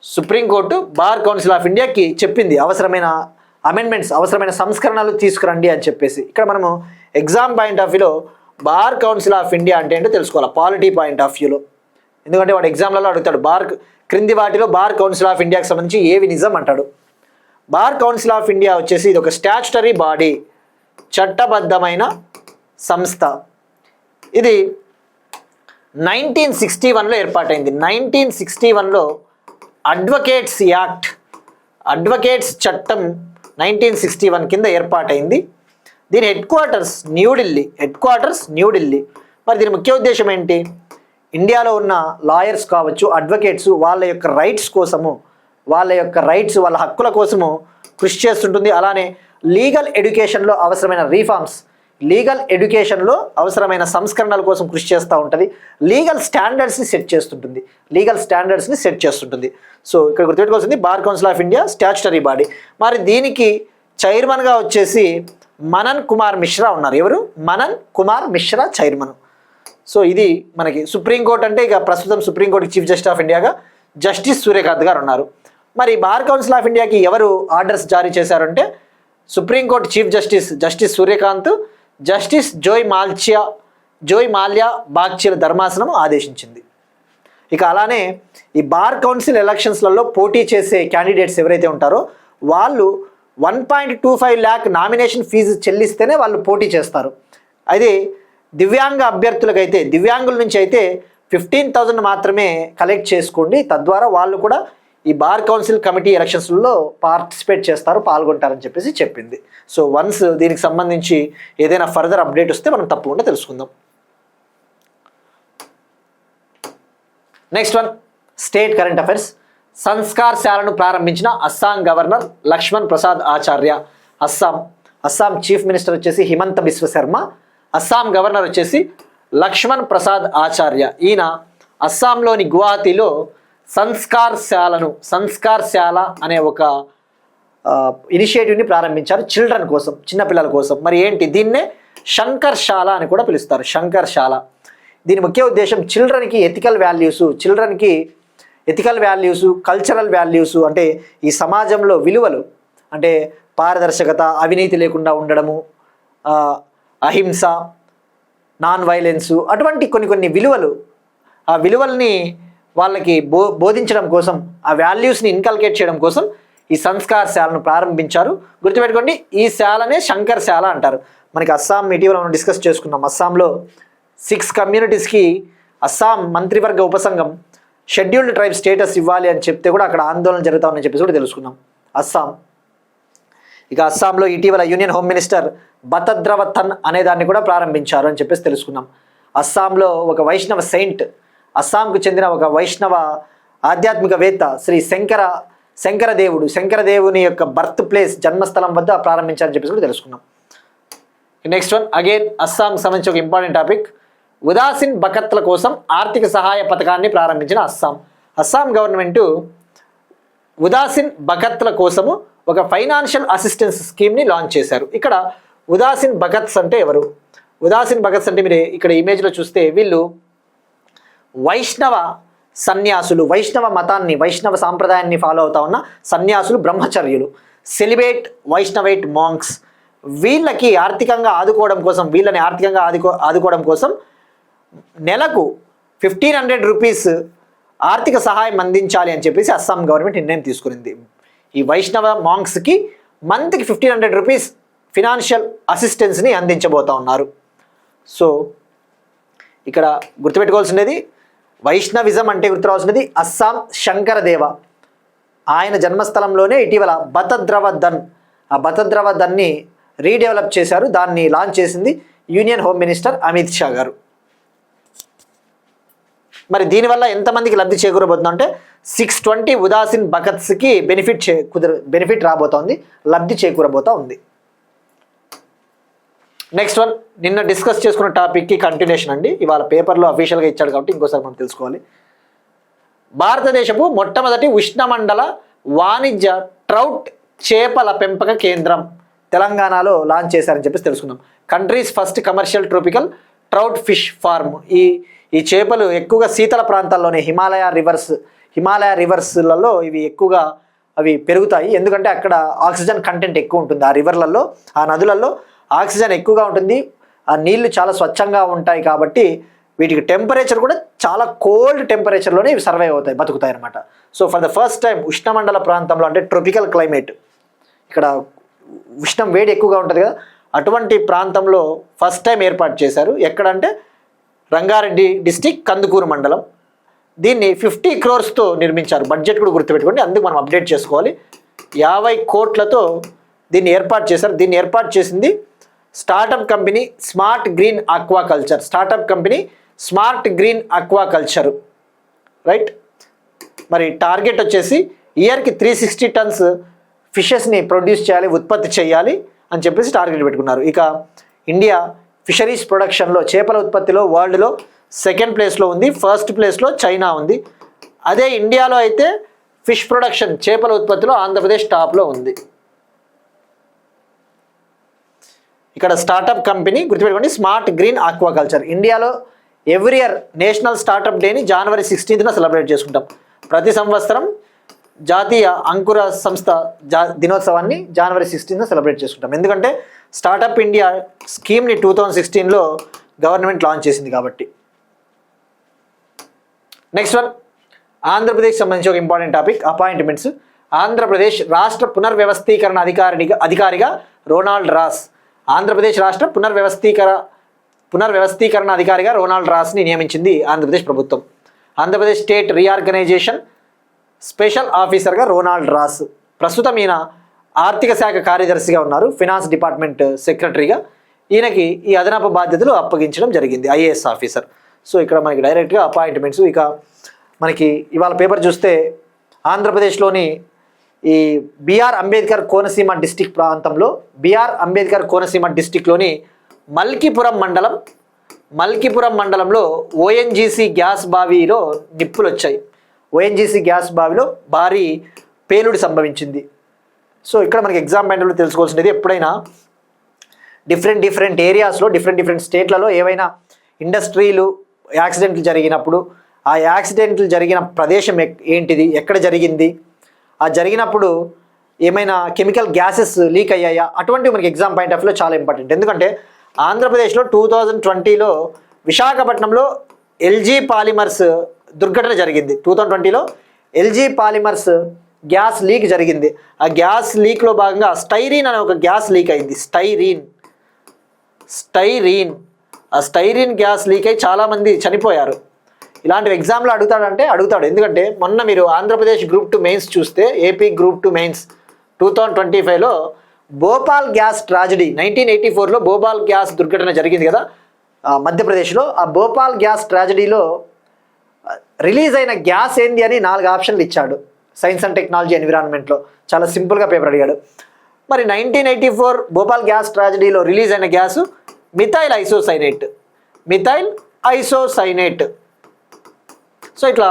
సుప్రీంకోర్టు బార్ కౌన్సిల్ ఆఫ్ ఇండియాకి చెప్పింది అవసరమైన అమెండ్మెంట్స్, అవసరమైన సంస్కరణలు తీసుకురండి అని చెప్పేసి. ఇక్కడ మనము ఎగ్జామ్ పాయింట్ ఆఫ్ వ్యూలో బార్ కౌన్సిల్ ఆఫ్ ఇండియా అంటే ఏంటో తెలుసుకోవాలి, పాలిటీ పాయింట్ ఆఫ్ వ్యూలో. ఎందుకంటే వాడు ఎగ్జామ్లలో అడుగుతాడు, క్రింది వాటిలో బార్ కౌన్సిల్ ఆఫ్ ఇండియాకి సంబంధించి ఏవి నిజం అంటాడు. బార్ కౌన్సిల్ ఆఫ్ ఇండియా వచ్చేసి ఇది ఒక స్టాచ్యుటరీ బాడీ, చట్టబద్ధమైన సంస్థ. ఇది 1961లో ఏర్పాటైంది. 1961లో అడ్వకేట్స్ చట్టం 1961 కింద ఏర్పాటైంది. దీని హెడ్ క్వార్టర్స్ న్యూఢిల్లీ. మరి దీని ముఖ్య ఉద్దేశం ఏంటి? ఇండియాలో ఉన్న లాయర్స్ కావచ్చు, అడ్వకేట్స్, వాళ్ళ యొక్క రైట్స్, వాళ్ళ హక్కుల కోసము కృషి చేస్తుంటుంది. అలానే లీగల్ ఎడ్యుకేషన్లో అవసరమైన రీఫార్మ్స్, లీగల్ ఎడ్యుకేషన్లో అవసరమైన సంస్కరణల కోసం కృషి చేస్తూ ఉంటుంది. లీగల్ స్టాండర్డ్స్ని సెట్ చేస్తుంటుంది. సో ఇక్కడ గుర్తుపెట్టుకోవాల్సింది bar council of India statutory body. మరి దీనికి చైర్మన్గా వచ్చేసి మనన్ కుమార్ మిశ్రా ఉన్నారు. ఎవరు? మనన్ కుమార్ మిశ్రా చైర్మన్. సో ఇది మనకి సుప్రీంకోర్టు అంటే ఇక ప్రస్తుతం సుప్రీంకోర్టుకి చీఫ్ జస్టిస్ ఆఫ్ ఇండియాగా జస్టిస్ సూర్యకాంత్ గారు ఉన్నారు. మరి బార్ కౌన్సిల్ ఆఫ్ ఇండియాకి ఎవరు ఆర్డర్స్ జారీ చేశారంటే supreme court chief justice Suryakant, justice Joymalya బాగ్చీల ధర్మాసనం ఆదేశించింది. ఇక అలానే ఈ బార్ కౌన్సిల్ ఎలక్షన్స్లలో పోటీ చేసే క్యాండిడేట్స్ ఎవరైతే ఉంటారో వాళ్ళు 1.25 lakh నామినేషన్ ఫీజు చెల్లిస్తేనే వాళ్ళు పోటీ చేస్తారు. అదే దివ్యాంగుల నుంచి అయితే 15,000 మాత్రమే కలెక్ట్ చేసుకోండి, తద్వారా వాళ్ళు కూడా ఈ బార్ కౌన్సిల్ కమిటీ ఎలక్షన్స్లో పాల్గొంటారని చెప్పేసి చెప్పింది. సో వన్స్ దీనికి సంబంధించి ఏదైనా ఫర్దర్ అప్డేట్ వస్తే మనం తప్పకుండా తెలుసుకుందాం. Next one, state current affairs. సంస్కార్ శాలను ప్రారంభించిన Assam governor Lakshman Prasad Acharya. Assam chief minister వచ్చేసి హిమంత బిశ్వ శర్మ, అస్సాం గవర్నర్ వచ్చేసి లక్ష్మణ్ ప్రసాద్ ఆచార్య. ఈయన అస్సాంలోని గువాహతిలో సంస్కార్ శాల అనే ఒక ఇనిషియేటివ్ని ప్రారంభించారు చిల్డ్రన్ కోసం, చిన్నపిల్లల కోసం. మరి ఏంటి? దీన్నే శంకర్శాల అని కూడా పిలుస్తారు, శంకర్శాల. దీని ముఖ్య ఉద్దేశం చిల్డ్రన్కి ఎథికల్ వాల్యూస్, కల్చరల్ వాల్యూస్, అంటే ఈ సమాజంలో విలువలు, అంటే పారదర్శకత, అవినీతి లేకుండా ఉండడము, అహింస, నాన్ వైలెన్సు, అటువంటి కొన్ని విలువలు, ఆ విలువల్ని వాళ్ళకి బోధించడం కోసం, ఆ వాల్యూస్ని ఇన్కల్కేట్ చేయడం కోసం ఈ సంస్కార్ శాలను ప్రారంభించారు. గుర్తుపెట్టుకోండి, ఈ శాలనే శంకర్ శాల అంటారు. మనకి అస్సాం ఇటీవల మనం డిస్కస్ చేసుకున్నాం. అస్సాంలో 6 కమ్యూనిటీస్కి అస్సాం మంత్రివర్గ ఉపసంఘం షెడ్యూల్డ్ ట్రైబ్ స్టేటస్ ఇవ్వాలి అని చెప్తే కూడా అక్కడ ఆందోళన జరుగుతా ఉందని చెప్పేసి కూడా తెలుసుకున్నాం అస్సాం. ఇక అస్సాంలో ఇటీవల యూనియన్ హోమ్ మినిస్టర్ బతద్రవతన్ అనే దాన్ని కూడా ప్రారంభించారు అని చెప్పేసి తెలుసుకున్నాం. అస్సాంలో ఒక వైష్ణవ సెయింట్, అస్సాంకు చెందిన ఒక వైష్ణవ ఆధ్యాత్మికవేత్త శ్రీ శంకరదేవుని యొక్క బర్త్ ప్లేస్ జన్మస్థలం వద్ద ప్రారంభించారని చెప్పేసి కూడా తెలుసుకున్నాం. నెక్స్ట్ వన్ అగైన్ అస్సాంకి సంబంధించి ఒక ఇంపార్టెంట్ టాపిక్. ఉదాసీన్ బకత్ల కోసం ఆర్థిక సహాయ పథకాన్ని ప్రారంభించిన అస్సాం గవర్నమెంట్ ఉదాసీన్ బకత్ల కోసము ఒక ఫైనాన్షియల్ అసిస్టెన్స్ స్కీమ్ని లాంచ్ చేశారు. ఇక్కడ ఉదాసీన్ బకత్స్ అంటే ఎవరు? ఉదాసీన్ బకత్స్ అంటే మీరు ఇక్కడ ఇమేజ్లో చూస్తే వీళ్ళు వైష్ణవ సన్యాసులు, వైష్ణవ మతాన్ని, వైష్ణవ సాంప్రదాయాన్ని ఫాలో అవుతా ఉన్న సన్యాసులు, బ్రహ్మచర్యులు, సెలిబేట్ వైష్ణవేట్ మాంక్స్. వీళ్ళని ఆర్థికంగా ఆదుకోవడం కోసం నెలకు 1500 రూపీస్ ఆర్థిక సహాయం అందించాలి అని చెప్పేసి అస్సాం గవర్నమెంట్ నిర్ణయం తీసుకునింది. ఈ వైష్ణవ మాంక్స్కి మంత్కి 1500 రూపీస్ ఫినాన్షియల్ అసిస్టెన్స్ని అందించబోతా ఉన్నారు. సో ఇక్కడ గుర్తుపెట్టుకోవాల్సినది వైష్ణవిజం అంటే గుర్తురావాల్సినది అస్సాం శంకరదేవ, ఆయన జన్మస్థలంలోనే ఇటీవల బతద్రవదన్ని రీడెవలప్ చేశారు. దాన్ని లాంచ్ చేసింది union home minister Amit Shah గారు. మరి దీనివల్ల ఎంతమందికి లబ్ధి చేకూరబోతుంది అంటే 620 ఉదాసీన్ బకత్స్కి బెనిఫిట్ రాబోతోంది, లబ్ధి చేకూరబోతా ఉంది. నెక్స్ట్ వన్ నిన్న డిస్కస్ చేసుకున్న టాపిక్కి కంటిన్యూషన్ అండి. ఇవాళ పేపర్లో అఫీషియల్గా ఇచ్చాడు కాబట్టి ఇంకోసారి మనం తెలుసుకోవాలి. భారతదేశపు మొట్టమొదటి ఉష్ణమండల వాణిజ్య ట్రౌట్ చేపల పెంపక కేంద్రం తెలంగాణలో లాంచ్ చేశారని చెప్పేసి తెలుసుకుందాం. Countries first commercial tropical trout fish farm. ఈ చేపలు ఎక్కువగా శీతల ప్రాంతాల్లోనే హిమాలయ రివర్స్లలో ఇవి ఎక్కువగా అవి పెరుగుతాయి. ఎందుకంటే అక్కడ ఆక్సిజన్ కంటెంట్ ఎక్కువ ఉంటుంది. ఆ రివర్లలో, ఆ నదులలో ఆక్సిజన్ ఎక్కువగా ఉంటుంది, ఆ నీళ్లు చాలా స్వచ్ఛంగా ఉంటాయి. కాబట్టి వీటికి టెంపరేచర్ కూడా చాలా కోల్డ్ టెంపరేచర్లోనే ఇవి సర్వైవ్ అవుతాయి, బతుకుతాయి అనమాట. So for the first time ఉష్ణమండల ప్రాంతంలో అంటే ట్రోపికల్ క్లైమేట్, ఇక్కడ ఉష్ణం వేడి ఎక్కువగా ఉంటుంది కదా, అటువంటి ప్రాంతంలో ఫస్ట్ టైం ఏర్పాటు చేశారు. ఎక్కడంటే రంగారెడ్డి డిస్టిక్ కందుకూరు మండలం. దీన్ని 50 crores నిర్మించారు. బడ్జెట్ కూడా గుర్తుపెట్టుకోండి, అందుకు మనం అప్డేట్ చేసుకోవాలి. 50 కోట్లతో దీన్ని ఏర్పాటు చేశారు. దీన్ని ఏర్పాటు చేసింది startup company smart green aquaculture, right. మరి టార్గెట్ వచ్చేసి ఇయర్కి 360 tons ఫిషెస్ని ప్రొడ్యూస్ చేయాలి, ఉత్పత్తి చేయాలి అని చెప్పేసి టార్గెట్ పెట్టుకున్నారు. ఇక ఇండియా ఫిషరీస్ ప్రొడక్షన్లో, చేపల ఉత్పత్తిలో వరల్డ్లో 2nd ప్లేస్లో ఉంది, 1st ప్లేస్లో చైనా ఉంది. అదే ఇండియాలో అయితే ఫిష్ ప్రొడక్షన్, చేపల ఉత్పత్తిలో ఆంధ్రప్రదేశ్ టాప్లో ఉంది. ఇక్కడ స్టార్టప్ కంపెనీ గుర్తుపెట్టుకోండి, స్మార్ట్ గ్రీన్ ఆక్వాకల్చర్. ఇండియాలో ఎవ్రీ ఇయర్ నేషనల్ స్టార్టప్ డేని January 16th సెలబ్రేట్ చేసుకుంటాం. ప్రతి సంవత్సరం జాతీయ అంకుర సంస్థ దినోత్సవాన్ని January 16th సెలబ్రేట్ చేసుకుంటాం. ఎందుకంటే స్టార్టప్ ఇండియా స్కీమ్ని 2016లో గవర్నమెంట్ లాంచ్ చేసింది కాబట్టి. నెక్స్ట్ వన్ ఆంధ్రప్రదేశ్ సంబంధించి ఒక ఇంపార్టెంట్ టాపిక్, అపాయింట్మెంట్స్. ఆంధ్రప్రదేశ్ రాష్ట్ర పునర్వ్యవస్థీకరణ అధికారిగా రోనాల్డ్ రాస్. ఆంధ్రప్రదేశ్ రాష్ట్ర పునర్వ్యవస్థీకరణ అధికారిగా రోనాల్డ్ రాస్ని నియమించింది ఆంధ్రప్రదేశ్ ప్రభుత్వం. ఆంధ్రప్రదేశ్ స్టేట్ రీఆర్గనైజేషన్ స్పెషల్ ఆఫీసర్గా రోనాల్డ్ రాస్. ప్రస్తుతం ఈయన ఆర్థిక శాఖ కార్యదర్శిగా ఉన్నారు, ఫినాన్స్ డిపార్ట్మెంట్ సెక్రటరీగా. ఈయనకి ఈ అదనపు బాధ్యతలు అప్పగించడం జరిగింది, ఐఏఎస్ ఆఫీసర్. సో ఇక్కడ మనకి డైరెక్ట్గా అపాయింట్మెంట్స్. ఇక మనకి ఇవాళ పేపర్ చూస్తే ఆంధ్రప్రదేశ్లోని ఈ బిఆర్ అంబేద్కర్ కోనసీమ డిస్టిక్ ప్రాంతంలో, బిఆర్ అంబేద్కర్ కోనసీమ డిస్టిక్లోని మల్కీపురం మండలంలో ఓఎన్జీసీ గ్యాస్ బావిలో నిప్పులు వచ్చాయి. ఓఎన్జీసీ గ్యాస్ బావిలో భారీ పేలుడు సంభవించింది. సో ఇక్కడ మనకి ఎగ్జామ్ పాయింట్లో తెలుసుకోవాల్సినది, ఎప్పుడైనా డిఫరెంట్ ఏరియాస్లో, డిఫరెంట్ స్టేట్లలో ఏవైనా ఇండస్ట్రీలు యాక్సిడెంట్లు జరిగినప్పుడు ఆ యాక్సిడెంట్లు జరిగిన ప్రదేశం ఏంటిది, ఎక్కడ జరిగింది, ఆ జరిగినప్పుడు ఏమైనా కెమికల్ గ్యాసెస్ లీక్ అయ్యాయా, అటువంటివి మనకి ఎగ్జామ్ పాయింట్ ఆఫ్ వ్యూలో చాలా ఇంపార్టెంట్. ఎందుకంటే ఆంధ్రప్రదేశ్లో 2020లో విశాఖపట్నంలో ఎల్జీ పాలిమర్స్ దుర్ఘటన జరిగింది. 2020లో ఎల్జీ పాలిమర్స్ గ్యాస్ లీక్ జరిగింది. ఆ గ్యాస్ లీక్లో భాగంగా స్టైరీన్ అనే ఒక గ్యాస్ లీక్ అయింది. ఆ స్టైరీన్ గ్యాస్ లీక్ అయి చాలామంది చనిపోయారు. ఇలాంటివి ఎగ్జామ్లో అడుగుతాడు. ఎందుకంటే మొన్న మీరు ఆంధ్రప్రదేశ్ గ్రూప్ 2 మెయిన్స్ చూస్తే, ఏపీ గ్రూప్ 2 మెయిన్స్ 2025లో భోపాల్ గ్యాస్ ట్రాజడీ 1984లో భోపాల్ గ్యాస్ దుర్ఘటన జరిగింది కదా మధ్యప్రదేశ్లో. ఆ భోపాల్ గ్యాస్ ట్రాజడీలో రిలీజ్ అయిన గ్యాస్ ఏంది అని 4 ఆప్షన్లు ఇచ్చాడు సైన్స్ అండ్ టెక్నాలజీ ఎన్విరాన్మెంట్లో. చాలా సింపుల్గా పేపర్ అడిగాడు. మరి 1984 భోపాల్ గ్యాస్ ట్రాజడీలో రిలీజ్ అయిన గ్యాసు మిథైల్ ఐసోసైనేట్. సో ఇట్లా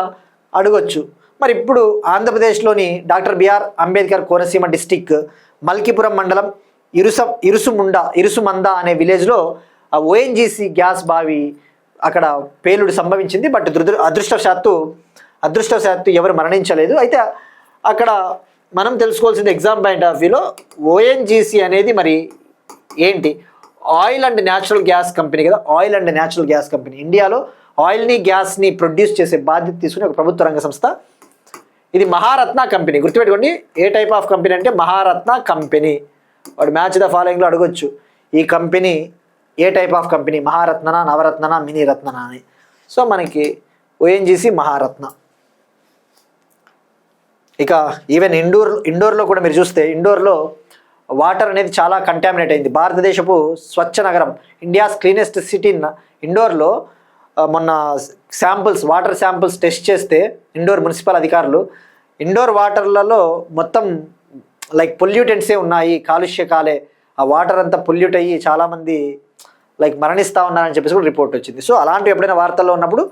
అడగొచ్చు. మరి ఇప్పుడు ఆంధ్రప్రదేశ్లోని doctor BR Ambedkar Konaseema district Malkipuram మండలం ఇరుసుమంద అనే విలేజ్లో ఆ ఓఎన్జీసీ గ్యాస్ బావి అక్కడ పేలుడు సంభవించింది. బట్ అదృష్టవశాత్తు ఎవరు మరణించలేదు. అయితే అక్కడ మనం తెలుసుకోవాల్సింది ఎగ్జామ్ పాయింట్ ఆఫ్ వ్యూలో ఓఎన్జీసీ అనేది మరి ఏంటి? Oil and natural gas company కదా. Oil and natural gas company ఇండియాలో ఆయిల్ని గ్యాస్ని ప్రొడ్యూస్ చేసే బాధ్యత తీసుకునే ఒక ప్రభుత్వ రంగ సంస్థ. ఇది మహారత్న కంపెనీ. గుర్తుపెట్టుకోండి, ఏ టైప్ ఆఫ్ కంపెనీ అంటే మహారత్న కంపెనీ. వాడు మ్యాచ్ ద ఫాలోయింగ్లో అడగొచ్చు, ఈ కంపెనీ ఏ టైప్ ఆఫ్ కంపెనీ, మహారత్ననా, నవరత్ననా, మినీ రత్ననా అని. సో మనకి ఓఎన్జీసీ మహారత్న. ఇక ఈవెన్ ఇండోర్లో కూడా మీరు చూస్తే ఇండోర్లో వాటర్ అనేది చాలా కంటామినేట్ అయింది. భారతదేశపు స్వచ్ఛ నగరం, ఇండియాస్ క్లీనెస్ట్ సిటీ ఇండోర్లో మొన్న వాటర్ శాంపుల్స్ టెస్ట్ చేస్తే ఇండోర్ మున్సిపల్ అధికారులు ఇండోర్ వాటర్లలో మొత్తం లైక్ పొల్యూటెంట్సే ఉన్నాయి, కాలుష్యకాలే. ఆ వాటర్ అంతా పొల్యూట్ అయ్యి చాలామంది లైక్ మరణిస్తూ ఉన్నారని చెప్పేసి కూడా రిపోర్ట్ వచ్చింది. సో అలాంటివి ఎప్పుడైనా వార్తల్లో ఉన్నప్పుడు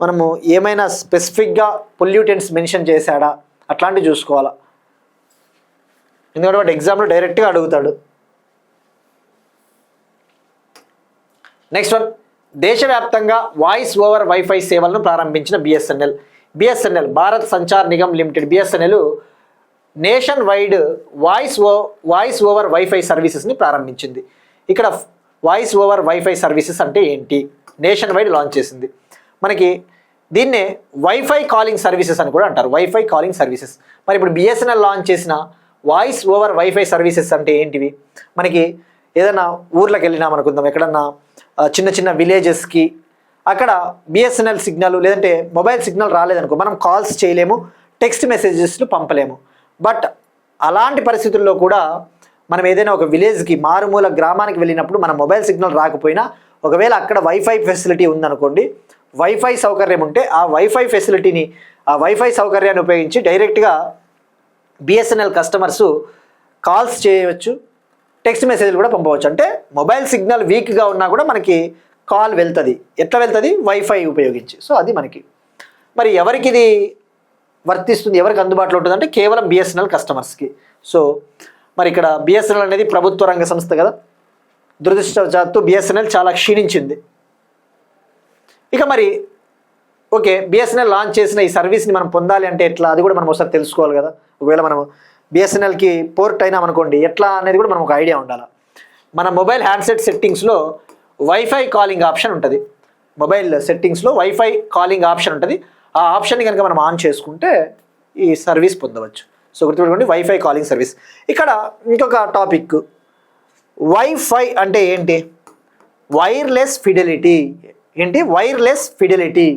మనము ఏమైనా స్పెసిఫిక్గా పొల్యూటెంట్స్ మెన్షన్ చేశాడా అట్లాంటివి చూసుకోవాలా. ఎందుకంటే వాడు ఎగ్జామ్లో డైరెక్ట్గా అడుగుతాడు. నెక్స్ట్ వన్, దేశవ్యాప్తంగా వాయిస్ ఓవర్ వైఫై సేవలను ప్రారంభించిన BSNL Bharat Sanchar Nigam limited BSNL nation wide voice over wifi సర్వీసెస్ని ప్రారంభించింది. ఇక్కడ వాయిస్ ఓవర్ వైఫై సర్వీసెస్ అంటే ఏంటి? నేషన్ వైడ్ లాంచ్ చేసింది. మనకి దీన్నే వైఫై కాలింగ్ సర్వీసెస్ అని కూడా అంటారు, వైఫై కాలింగ్ సర్వీసెస్. మరి ఇప్పుడు బిఎస్ఎన్ఎల్ లాంచ్ చేసిన వాయిస్ ఓవర్ వైఫై సర్వీసెస్ అంటే ఏంటివి? మనకి ఏదైనా ఊర్లోకి వెళ్ళినాం అనుకుందాం, ఎక్కడన్నా చిన్న చిన్న విలేజెస్కి అక్కడ బిఎస్ఎన్ఎల్ సిగ్నల్ లేదంటే మొబైల్ సిగ్నల్ రాలేదనుకో, మనం కాల్స్ చేయలేము, టెక్స్ట్ మెసేజెస్లు పంపలేము. బట్ అలాంటి పరిస్థితుల్లో కూడా మనం ఏదైనా ఒక విలేజ్కి మారుమూల గ్రామానికి వెళ్ళినప్పుడు మన మొబైల్ సిగ్నల్ రాకపోయినా ఒకవేళ అక్కడ వైఫై ఫెసిలిటీ ఉందనుకోండి, వైఫై సౌకర్యం ఉంటే ఆ వైఫై సౌకర్యాన్ని ఉపయోగించి డైరెక్ట్గా బిఎస్ఎన్ఎల్ కస్టమర్స్ కాల్స్ చేయవచ్చు, టెక్స్ట్ మెసేజ్లు కూడా పంపవచ్చు. అంటే మొబైల్ సిగ్నల్ వీక్గా ఉన్నా కూడా మనకి కాల్ వెళ్తుంది. ఎట్లా వెళ్తుంది? వైఫై ఉపయోగించి. సో అది మనకి మరి ఎవరికి ఇది వర్తిస్తుంది, ఎవరికి అందుబాటులో ఉంటుంది అంటే కేవలం బిఎస్ఎన్ఎల్ కస్టమర్స్కి. సో మరి ఇక్కడ బిఎస్ఎన్ఎల్ అనేది ప్రభుత్వ రంగ సంస్థ కదా, దురదృష్టవశాత్తు బిఎస్ఎన్ఎల్ చాలా క్షీణించింది. ఇక మరి ఓకే, బిఎస్ఎన్ఎల్ లాంచ్ చేసిన ఈ సర్వీస్ని మనం పొందాలి అంటే ఎట్లా, అది కూడా మనం ఒకసారి తెలుసుకోవాలి కదా. ఒకవేళ మనం బిఎస్ఎన్ఎల్కి పోర్ట్ అయినాం అనుకోండి, ఎట్లా అనేది కూడా మనం ఒక ఐడియా ఉండాలి. మన మొబైల్ హ్యాండ్సెట్ సెట్టింగ్స్లో వైఫై కాలింగ్ ఆప్షన్ ఉంటుంది. మొబైల్ సెట్టింగ్స్లో వైఫై కాలింగ్ ఆప్షన్ ఉంటుంది. ఆ ఆప్షన్ని కనుక మనం ఆన్ చేసుకుంటే ఈ సర్వీస్ పొందవచ్చు. సో గుర్తుపెట్టుకోండి, వైఫై కాలింగ్ సర్వీస్. ఇక్కడ ఇంకొక టాపిక్, వైఫై అంటే ఏంటి? Wireless Fidelity. ఏంటి వైర్లెస్ ఫిడెలిటీ?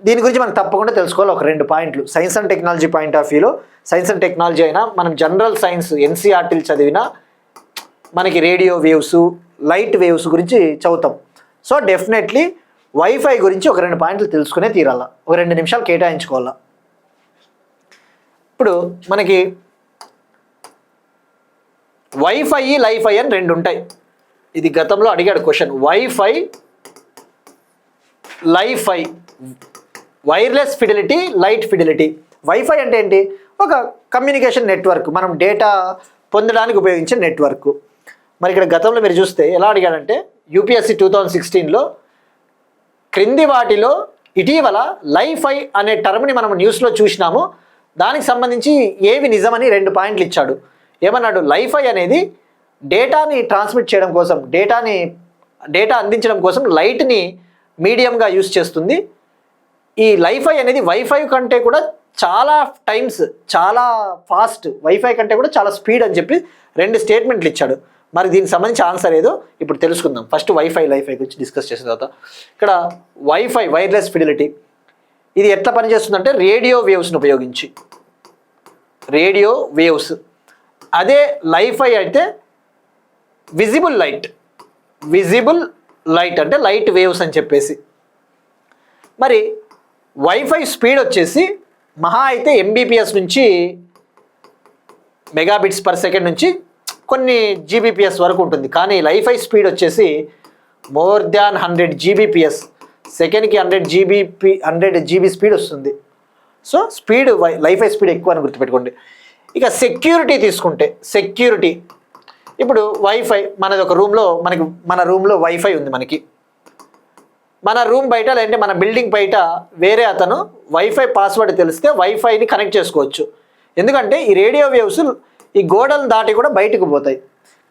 దీని గురించి మనం తప్పకుండా తెలుసుకోవాలి. ఒక 2 పాయింట్లు science and technology point of వ్యూలో. సైన్స్ అండ్ టెక్నాలజీ అయినా మనం జనరల్ సైన్స్ ఎన్సీఆర్టీలు చదివినా మనకి రేడియో వేవ్స్, లైట్ వేవ్స్ గురించి చదువుతాం. సో డెఫినెట్లీ వైఫై గురించి ఒక 2 పాయింట్లు తెలుసుకునే తీరాల, ఒక 2 నిమిషాలు కేటాయించుకోవాలా. ఇప్పుడు మనకి వైఫై లైఫై అని 2 ఉంటాయి. ఇది గతంలో అడిగాడు question. Wifi Li-Fi, wireless Fidelity, light Fidelity. Wifi అంటే ఏంటి? ఒక కమ్యూనికేషన్ నెట్వర్క్, మనం డేటా పొందడానికి ఉపయోగించే నెట్వర్క్. మరి ఇక్కడ గతంలో మీరు చూస్తే ఎలా అడిగాడంటే యూపీఎస్సీ 2016లో క్రింది వాటిలో ఇటీవల లైఫై అనే టర్మ్ని మనం న్యూస్లో చూసినాము, దానికి సంబంధించి ఏవి నిజమని 2 పాయింట్లు ఇచ్చాడు. ఏమన్నాడు? లైఫై అనేది డేటాని ట్రాన్స్మిట్ చేయడం కోసం, డేటా అందించడం కోసం లైట్ని మీడియంగా యూస్ చేస్తుంది. ఈ లైఫై అనేది వైఫై కంటే కూడా చాలా టైమ్స్, చాలా ఫాస్ట్, వైఫై కంటే కూడా చాలా స్పీడ్ అని చెప్పి 2 స్టేట్మెంట్లు ఇచ్చాడు. మరి దీనికి సంబంధించి ఆన్సర్ ఏదో ఇప్పుడు తెలుసుకుందాం. ఫస్ట్ వైఫై లైఫై గురించి డిస్కస్ చేసిన తర్వాత ఇక్కడ వైఫై వైర్లెస్ ఫిడెలిటీ ఇది ఎట్లా పనిచేస్తుందంటే రేడియో వేవ్స్ని ఉపయోగించి, రేడియో వేవ్స్ అదే లైఫై అయితే విజిబుల్ లైట్ అంటే లైట్ వేవ్స్ అని చెప్పేసి. మరి వైఫై స్పీడ్ వచ్చేసి మహా అయితే ఎంబీపీఎస్ నుంచి మెగాబిట్స్ పర్ సెకండ్ నుంచి కొన్ని జీబీపీఎస్ వరకు ఉంటుంది. కానీ లైఫై స్పీడ్ వచ్చేసి మోర్ దాన్ 100 జీబీపీఎస్, సెకండ్కి 100 జీబీ స్పీడ్ వస్తుంది. సో స్పీడ్ లైఫై స్పీడ్ ఎక్కువ అని గుర్తుపెట్టుకోండి. ఇక సెక్యూరిటీ తీసుకుంటే, సెక్యూరిటీ ఇప్పుడు వైఫై మనది ఒక రూమ్లో, మన రూమ్లో వైఫై ఉంది. మన రూమ్ బయట లేదంటే మన బిల్డింగ్ బయట వేరే అతను వైఫై పాస్వర్డ్ తెలిస్తే వైఫైని కనెక్ట్ చేసుకోవచ్చు. ఎందుకంటే ఈ రేడియో వేవ్స్ ఈ గోడలను దాటి కూడా బయటకు పోతాయి.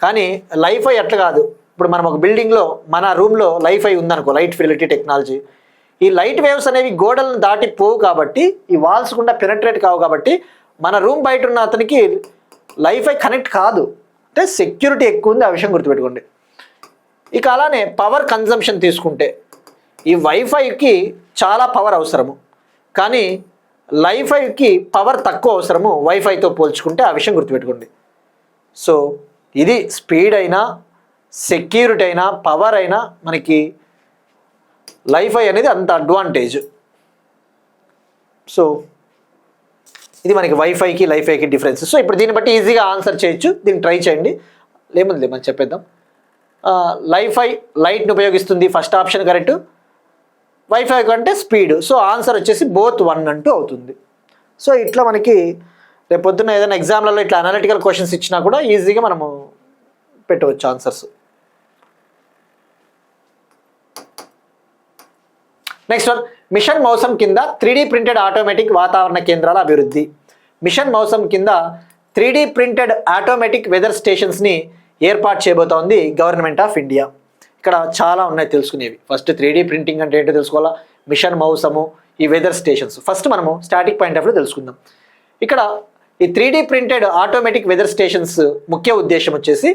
కానీ లైఫై అట్లా కాదు. ఇప్పుడు మనం ఒక బిల్డింగ్లో మన రూమ్లో లైఫై ఉందనుకో, లైట్ ఫిడిలిటీ టెక్నాలజీ, ఈ లైట్ వేవ్స్ అనేవి గోడలను దాటి పోవు కాబట్టి, ఈ వాల్స్ కూడా పెనట్రేట్ కావు కాబట్టి మన రూమ్ బయట ఉన్న అతనికి లైఫై కనెక్ట్ కాదు. అంటే సెక్యూరిటీ ఎక్కువ ఉంది, ఆ విషయం గుర్తుపెట్టుకోండి. ఇక అలానే పవర్ కన్జంప్షన్ తీసుకుంటే ఈ వైఫైకి చాలా పవర్ అవసరము, కానీ లైఫైకి పవర్ తక్కువ అవసరము వైఫైతో పోల్చుకుంటే, ఆ విషయం గుర్తుపెట్టుకోండి. సో ఇది స్పీడ్ అయినా, సెక్యూరిటీ అయినా, పవర్ అయినా మనకి లైఫై అనేది అంత అడ్వాంటేజ్. సో ఇది మనకి వైఫైకి లైఫైకి డిఫరెన్స్. సో ఇప్పుడు దీన్ని బట్టి ఈజీగా ఆన్సర్ చేయొచ్చు. దీన్ని ట్రై చేయండి. లేముంది మనం చెప్పేద్దాం. లైఫై లైట్ని ఉపయోగిస్తుంది, ఫస్ట్ ఆప్షన్ కరెక్ట్. వైఫై కంటే స్పీడ్, సో ఆన్సర్ వచ్చేసి బోత్ 1 అంటూ అవుతుంది. సో ఇట్లా మనకి రేపు పొద్దున్న ఏదైనా ఎగ్జామ్లలో ఇట్లా అనాలిటికల్ క్వశ్చన్స్ ఇచ్చినా కూడా ఈజీగా మనము పెట్టవచ్చు ఆన్సర్స్. నెక్స్ట్ వన్, మిషన్ మౌసం కింద 3D ప్రింటెడ్ ఆటోమేటిక్ వాతావరణ కేంద్రాల అభివృద్ధి. మిషన్ మౌసం కింద 3D ప్రింటెడ్ ఆటోమేటిక్ వెదర్ స్టేషన్స్ని ఏర్పాటు చేయబోతోంది గవర్నమెంట్ ఆఫ్ ఇండియా. ఇక్కడ చాలా ఉన్నాయి తెలుసుకునేవి. ఫస్ట్ 3D ప్రింటింగ్ అంటే ఏంటో తెలుసుకోవాలా, మిషన్ మౌసము, ఈ వెదర్ స్టేషన్స్. ఫస్ట్ మనము స్టాటిక్ పాయింట్ ఆఫ్ వ్యూ తెలుసుకుందాం. ఇక్కడ ఈ 3D printed automatic weather stations ముఖ్య ఉద్దేశం వచ్చేసి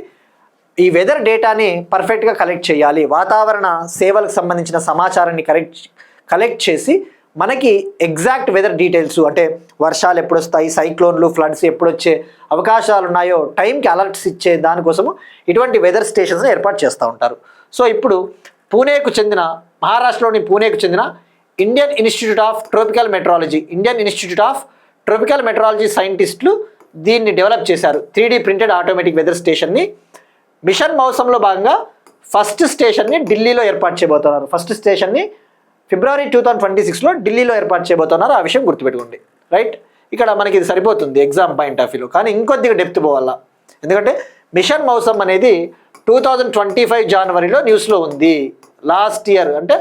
ఈ వెదర్ డేటాని పర్ఫెక్ట్గా కలెక్ట్ చేయాలి. వాతావరణ సేవలకు సంబంధించిన సమాచారాన్ని కలెక్ట్ చేసి మనకి ఎగ్జాక్ట్ వెదర్ డీటెయిల్స్, అంటే వర్షాలు ఎప్పుడు వస్తాయి, సైక్లోన్లు, ఫ్లడ్స్ ఎప్పుడు వచ్చే అవకాశాలు ఉన్నాయో టైంకి అలర్ట్స్ ఇచ్చే దానికోసము ఇటువంటి వెదర్ స్టేషన్స్ని ఏర్పాటు చేస్తూ ఉంటారు. సో ఇప్పుడు మహారాష్ట్రలోని పూణేకు చెందిన Indian Institute of Tropical Meteorology సైంటిస్టులు దీన్ని డెవలప్ చేశారు. 3D ప్రింటెడ్ ఆటోమేటిక్ వెదర్ స్టేషన్ని మిషన్ మౌసంలో భాగంగా ఫస్ట్ స్టేషన్ని ఢిల్లీలో ఏర్పాటు చేయబోతున్నారు. ఫస్ట్ స్టేషన్ని ఫిబ్రవరి 2026లో ఢిల్లీలో ఏర్పాటు చేయబోతున్నారు. ఆ విషయం గుర్తుపెట్టుకోండి. రైట్, ఇక్కడ మనకి ఇది సరిపోతుంది ఎగ్జామ్ పాయింట్ ఆఫ్ వ్యూలో. కానీ ఇంకొద్దిగా డెప్త్ పోవాలా, ఎందుకంటే మిషన్ మౌసం అనేది 2025 జనవరిలో న్యూస్లో ఉంది. లాస్ట్ ఇయర్ అంటే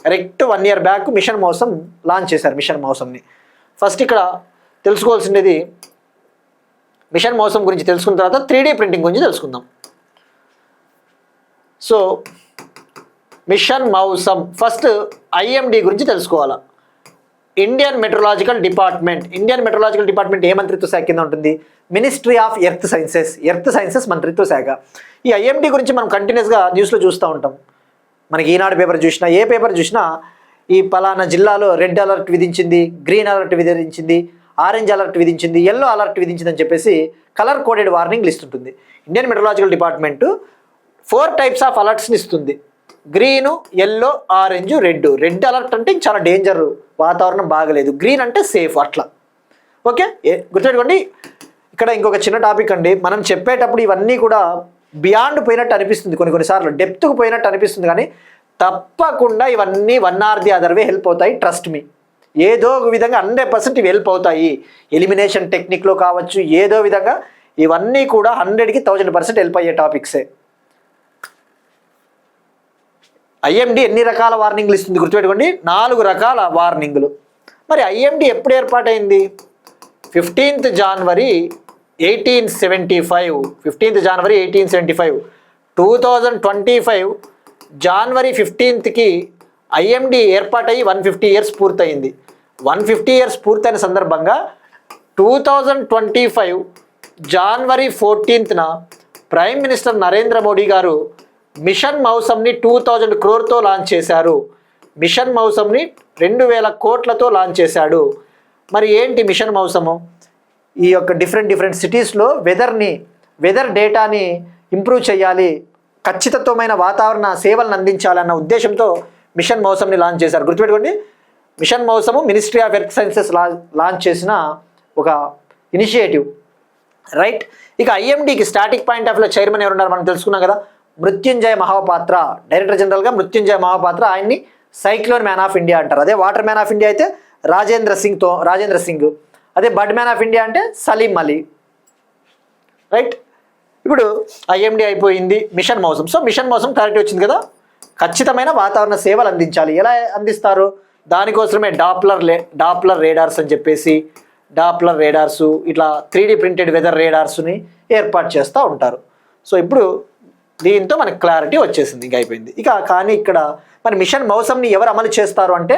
correct 1 year back machine మౌసం launch చేశారు. మిషన్ మౌసంని ఫస్ట్ ఇక్కడ తెలుసుకోవాల్సింది మిషన్ మౌసం గురించి తెలుసుకున్న తర్వాత 3D ప్రింటింగ్ గురించి తెలుసుకుందాం. సో మిషన్ మౌసం ఫస్ట్ IMD గురించి తెలుసుకోవాలా. ఇండియన్ మెట్రలాజికల్ డిపార్ట్మెంట్ ఏ మంత్రిత్వ శాఖ కింద ఉంటుంది? మినిస్ట్రీ ఆఫ్ ఎర్త్ సైన్సెస్ మంత్రిత్వ శాఖ. ఈ IMD గురించి మనం కంటిన్యూస్గా న్యూస్లో చూస్తూ ఉంటాం. మనకి ఈనాడు పేపర్ చూసినా, ఏ పేపర్ చూసినా ఈ పలానా జిల్లాలో రెడ్ అలర్ట్ విధించింది, గ్రీన్ అలర్ట్ విధించింది, ఆరెంజ్ అలర్ట్ విధించింది, ఎల్లో అలర్ట్ విధించింది అని చెప్పేసి కలర్ కోడెడ్ వార్నింగ్ లిస్ట్ ఉంటుంది. Indian Meteorological Department 4 types of అలర్ట్స్ని ఇస్తుంది. Green, yellow, orange, red. Red alert అంటే చాలా డేంజర్, వాతావరణం బాగలేదు. గ్రీన్ అంటే సేఫ్, అట్లా. ఓకే, గుర్తుపెట్టుకోండి. ఇక్కడ ఇంకొక చిన్న టాపిక్ అండి, మనం చెప్పేటప్పుడు ఇవన్నీ కూడా బియాండ్ పోయినట్టు అనిపిస్తుంది, కొన్నిసార్లు డెప్త్కు పోయినట్టు అనిపిస్తుంది, కానీ తప్పకుండా ఇవన్నీ 1 or the other way help అవుతాయి. ట్రస్ట్ మీ, ఏదో ఒక విధంగా 100% ఇవి హెల్ప్ అవుతాయి. ఎలిమినేషన్ టెక్నిక్లో కావచ్చు, ఏదో విధంగా ఇవన్నీ కూడా 100కి 1000% హెల్ప్ అయ్యే టాపిక్సే. IMD ఎన్ని రకాల వార్నింగ్లు ఇస్తుంది గుర్తుపెట్టుకోండి, 4 రకాల వార్నింగ్లు. మరి IMD ఎప్పుడు ఏర్పాటైంది? 15th January 1875. 15th January 1875. 2025 January 15th IMD ఏర్పాటయ్యి 150 years పూర్తయింది. 150 years పూర్తయిన సందర్భంగా 2025 January 14th prime minister Narendra Modi గారు మిషన్ మౌసంని 2000 crore లాంచ్ చేశారు. మిషన్ మౌసంని 2000 కోట్లతో లాంచ్ చేశాడు. మరి ఏంటి మిషన్ మౌసము? ఈ యొక్క డిఫరెంట్ సిటీస్లో వెదర్ డేటాని ఇంప్రూవ్ చేయాలి, ఖచ్చితత్వమైన వాతావరణ సేవలను అందించాలన్న ఉద్దేశంతో మిషన్ మౌసమ్ని లాంచ్ చేశారు. గుర్తుపెట్టుకోండి, mission Mausam ministry of earth sciences launch చేసిన ఒక ఇనిషియేటివ్, రైట్. ఇక ఐఎండీకి స్టాటిక్ పాయింట్ ఆఫ్ వ్యూలో చైర్మన్ ఎవరున్నారు మనం తెలుసుకున్నాం కదా, మృత్యుంజయ మహాపాత్ర, డైరెక్టర్ జనరల్గా మృత్యుంజయ మహాపాత్ర. ఆయన్ని సైక్లోన్ మ్యాన్ ఆఫ్ ఇండియా అంటారు. అదే వాటర్ మ్యాన్ ఆఫ్ ఇండియా అయితే రాజేంద్ర సింగ్. అదే బడ్ మ్యాన్ ఆఫ్ ఇండియా అంటే సలీం అలీ, రైట్. ఇప్పుడు ఐఎండీ అయిపోయింది, mission Mausam. So mission Mausam clarity వచ్చింది కదా, ఖచ్చితమైన వాతావరణ సేవలు అందించాలి. ఎలా అందిస్తారు? దానికోసమే డాప్లర్ రేడార్స్ అని చెప్పేసి డాప్లర్ రేడార్సు, ఇట్లా 3D ప్రింటెడ్ వెదర్ రేడార్స్ని ఏర్పాటు చేస్తూ ఉంటారు. సో ఇప్పుడు దీంతో మనకు క్లారిటీ వచ్చేసింది, ఇంకా అయిపోయింది. కానీ ఇక్కడ మరి మిషన్ మౌసమ్ని ఎవరు అమలు చేస్తారు అంటే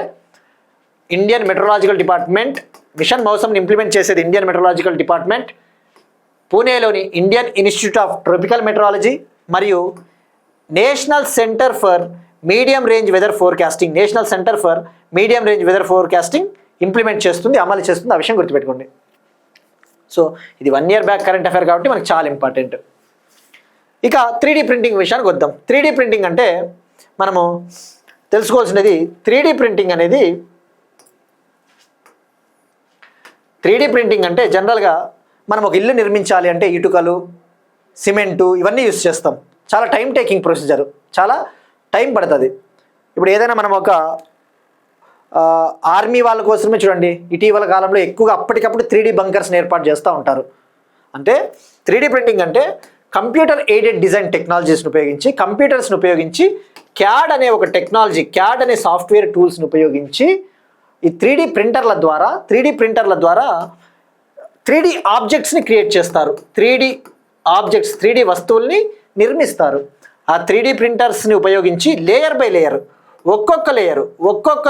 ఇండియన్ మెట్రలాజికల్ డిపార్ట్మెంట్. మిషన్ మౌసమ్ని ఇంప్లిమెంట్ చేసేది ఇండియన్ మెట్రలాజికల్ డిపార్ట్మెంట్, పూణేలోని Indian Institute of Tropical Meteorology మరియు National Centre for Medium Range Weather Forecasting implement చేస్తుంది, అమలు చేస్తుంది. ఆ విషయం గుర్తుపెట్టుకోండి. సో ఇది 1 year బ్యాక్ కరెంట్ అఫైర్ కాబట్టి మనకు చాలా ఇంపార్టెంట్. ఇక 3D ప్రింటింగ్ విషయానికి వద్దాం. 3D ప్రింటింగ్ అంటే మనము తెలుసుకోవాల్సినది, 3D ప్రింటింగ్ అంటే జనరల్గా మనం ఒక ఇల్లు నిర్మించాలి అంటే ఇటుకలు, సిమెంటు ఇవన్నీ యూస్ చేస్తాం. చాలా టైం టేకింగ్ ప్రొసీజర్, చాలా టైం పడుతుంది. ఇప్పుడు ఏదైనా మనం ఒక ఆర్మీ వాళ్ళ కోసమే చూడండి, ఇటీవల కాలంలో ఎక్కువగా అప్పటికప్పుడు 3D బంకర్స్ని ఏర్పాటు చేస్తూ ఉంటారు. అంటే 3D ప్రింటింగ్ అంటే కంప్యూటర్ ఎయిడెడ్ డిజైన్ టెక్నాలజీస్ని ఉపయోగించి, కంప్యూటర్స్ని ఉపయోగించి, CAD అనే ఒక టెక్నాలజీ, CAD అనే సాఫ్ట్వేర్ టూల్స్ని ఉపయోగించి ఈ 3D ప్రింటర్ల ద్వారా 3D ఆబ్జెక్ట్స్ని క్రియేట్ చేస్తారు. 3D వస్తువుల్ని నిర్మిస్తారు. ఆ 3D ప్రింటర్స్ని ఉపయోగించి లేయర్ బై లేయర్, ఒక్కొక్క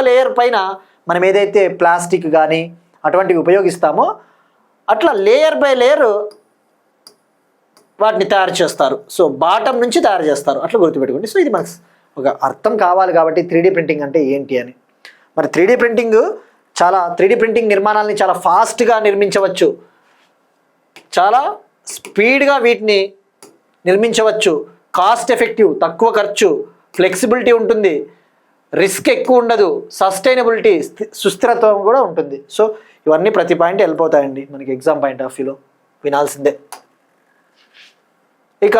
లేయర్ పైన మనం ఏదైతే ప్లాస్టిక్ కానీ అటువంటివి ఉపయోగిస్తామో అట్లా లేయర్ బై లేయర్ వాటిని తయారు చేస్తారు. సో బాటమ్ నుంచి తయారు చేస్తారు, అట్లా గుర్తుపెట్టుకోండి. సో ఇది మనకు ఒక అర్థం కావాలి కాబట్టి 3D ప్రింటింగ్ అంటే ఏంటి అని. మరి 3D ప్రింటింగ్ నిర్మాణాలని చాలా ఫాస్ట్గా నిర్మించవచ్చు, చాలా స్పీడ్గా వీటిని నిర్మించవచ్చు, కాస్ట్ ఎఫెక్టివ్, తక్కువ ఖర్చు, ఫ్లెక్సిబిలిటీ ఉంటుంది, రిస్క్ ఎక్కువ ఉండదు, సస్టైనబిలిటీ సుస్థిరత్వం కూడా ఉంటుంది. సో ఇవన్నీ ప్రతి పాయింట్ వెళ్ళిపోతాయండి మనకి ఎగ్జామ్ పాయింట్ ఆఫ్ వ్యూలో వినాల్సిందే. ఇక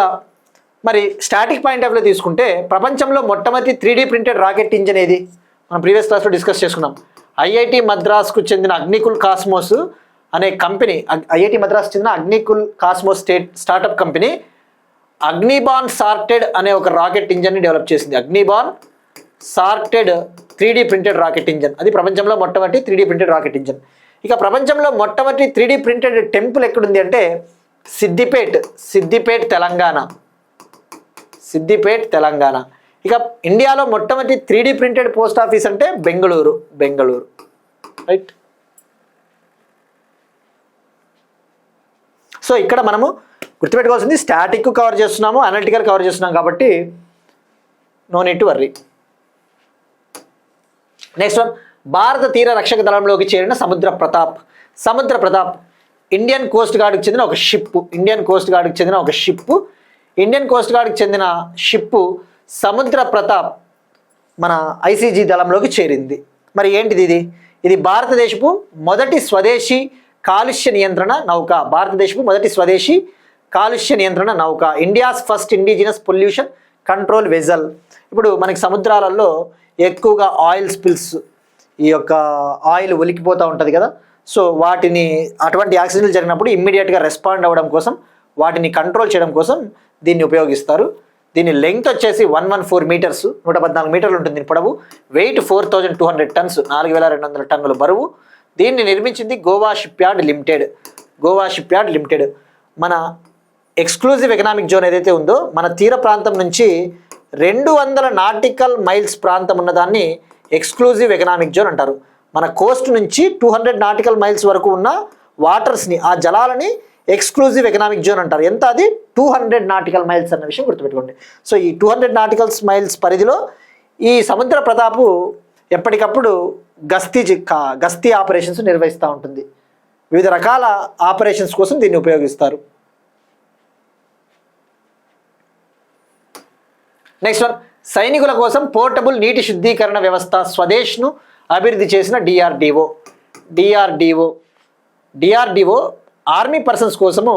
మరి స్టాటిక్ పాయింట్ ఆఫ్ వ్యూ తీసుకుంటే ప్రపంచంలో మొట్టమొదటి 3D ప్రింటెడ్ రాకెట్ ఇంజిన్ ఏది? మనం ప్రీవియస్ క్లాస్లో డిస్కస్ చేసుకున్నాం. ఐఐటి మద్రాస్కు చెందిన అగ్నికుల్ కాస్మోస్ అనే కంపెనీ, ఐఐటి మద్రాస్ చెందిన Agnikul cosmos startup company Agnibaan sorted అనే ఒక రాకెట్ ఇంజన్ని డెవలప్ చేసింది. Agnibaan sorted 3D printed rocket engine, అది ప్రపంచంలో మొట్టమొదటి 3D ప్రింటెడ్ రాకెట్ ఇంజన్. ఇక ప్రపంచంలో మొట్టమొదటి 3D ప్రింటెడ్ టెంపుల్ ఎక్కడుంది అంటే సిద్దిపేట్ తెలంగాణ. ఇక ఇండియాలో మొట్టమొదటి 3D ప్రింటెడ్ పోస్ట్ ఆఫీస్ అంటే బెంగళూరు, రైట్. సో ఇక్కడ మనము గుర్తుపెట్టుకోవాల్సింది స్టాటిక్ కవర్ చేస్తున్నాము, అనలిటికల్ కవర్ చేస్తున్నాం కాబట్టి no need to worry. Next one, భారత తీర రక్షక దళంలోకి చేరిన సముద్ర ప్రతాప్. ఇండియన్ కోస్ట్ గార్డ్కి చెందిన ఒక షిప్ సముద్ర ప్రతాప్ మన ఐసీజీ దళంలోకి చేరింది. మరి ఏంటిది ఇది భారతదేశపు మొదటి స్వదేశీ కాలుష్య నియంత్రణ నౌక, India's first indigenous pollution control vessel. ఇప్పుడు మనకి సముద్రాలలో ఎక్కువగా ఆయిల్ స్పిల్స్, ఈ యొక్క ఆయిల్ ఒలికిపోతూ ఉంటుంది కదా. సో వాటిని అటువంటి యాక్సిడెంట్లు జరిగినప్పుడు ఇమ్మీడియట్గా రెస్పాండ్ అవ్వడం కోసం, వాటిని కంట్రోల్ చేయడం కోసం దీన్ని ఉపయోగిస్తారు. దీని లెంగ్త్ వచ్చేసి 114 మీటర్స్, 114 మీటర్లు ఉంటుంది దీని పొడవు. వెయిట్ 4200 టన్స్, 4200 టన్నుల బరువు. దీన్ని నిర్మించింది గోవా షిప్ యార్డ్ లిమిటెడ్. మన ఎక్స్క్లూజివ్ ఎకనామిక్ జోన్ ఏదైతే ఉందో, మన తీర ప్రాంతం నుంచి 200 నాటికల్ మైల్స్ ప్రాంతం ఉన్నదాన్ని ఎక్స్క్లూజివ్ ఎకనామిక్ జోన్ అంటారు. మన కోస్ట్ నుంచి 200 నాటికల్ మైల్స్ వరకు ఉన్న వాటర్స్ని, ఆ జలాలని ఎక్స్క్లూజివ్ ఎకనామిక్ జోన్ అంటారు. ఎంత? అది 200 నాటికల్ మైల్స్ అన్న విషయం గుర్తుపెట్టుకోండి. సో ఈ 200 నాటికల్ మైల్స్ పరిధిలో ఈ సముద్ర ప్రతాపు ఎప్పటికప్పుడు గస్తీ ఆపరేషన్స్ నిర్వహిస్తూ ఉంటుంది. వివిధ రకాల ఆపరేషన్స్ కోసం దీన్ని ఉపయోగిస్తారు. నెక్స్ట్ వన్, సైనికుల కోసం పోర్టబుల్ నీటి శుద్ధీకరణ వ్యవస్థ స్వదేశ్ను అభివృద్ధి చేసిన డిఆర్డిఓ ఆర్మీ పర్సన్స్ కోసము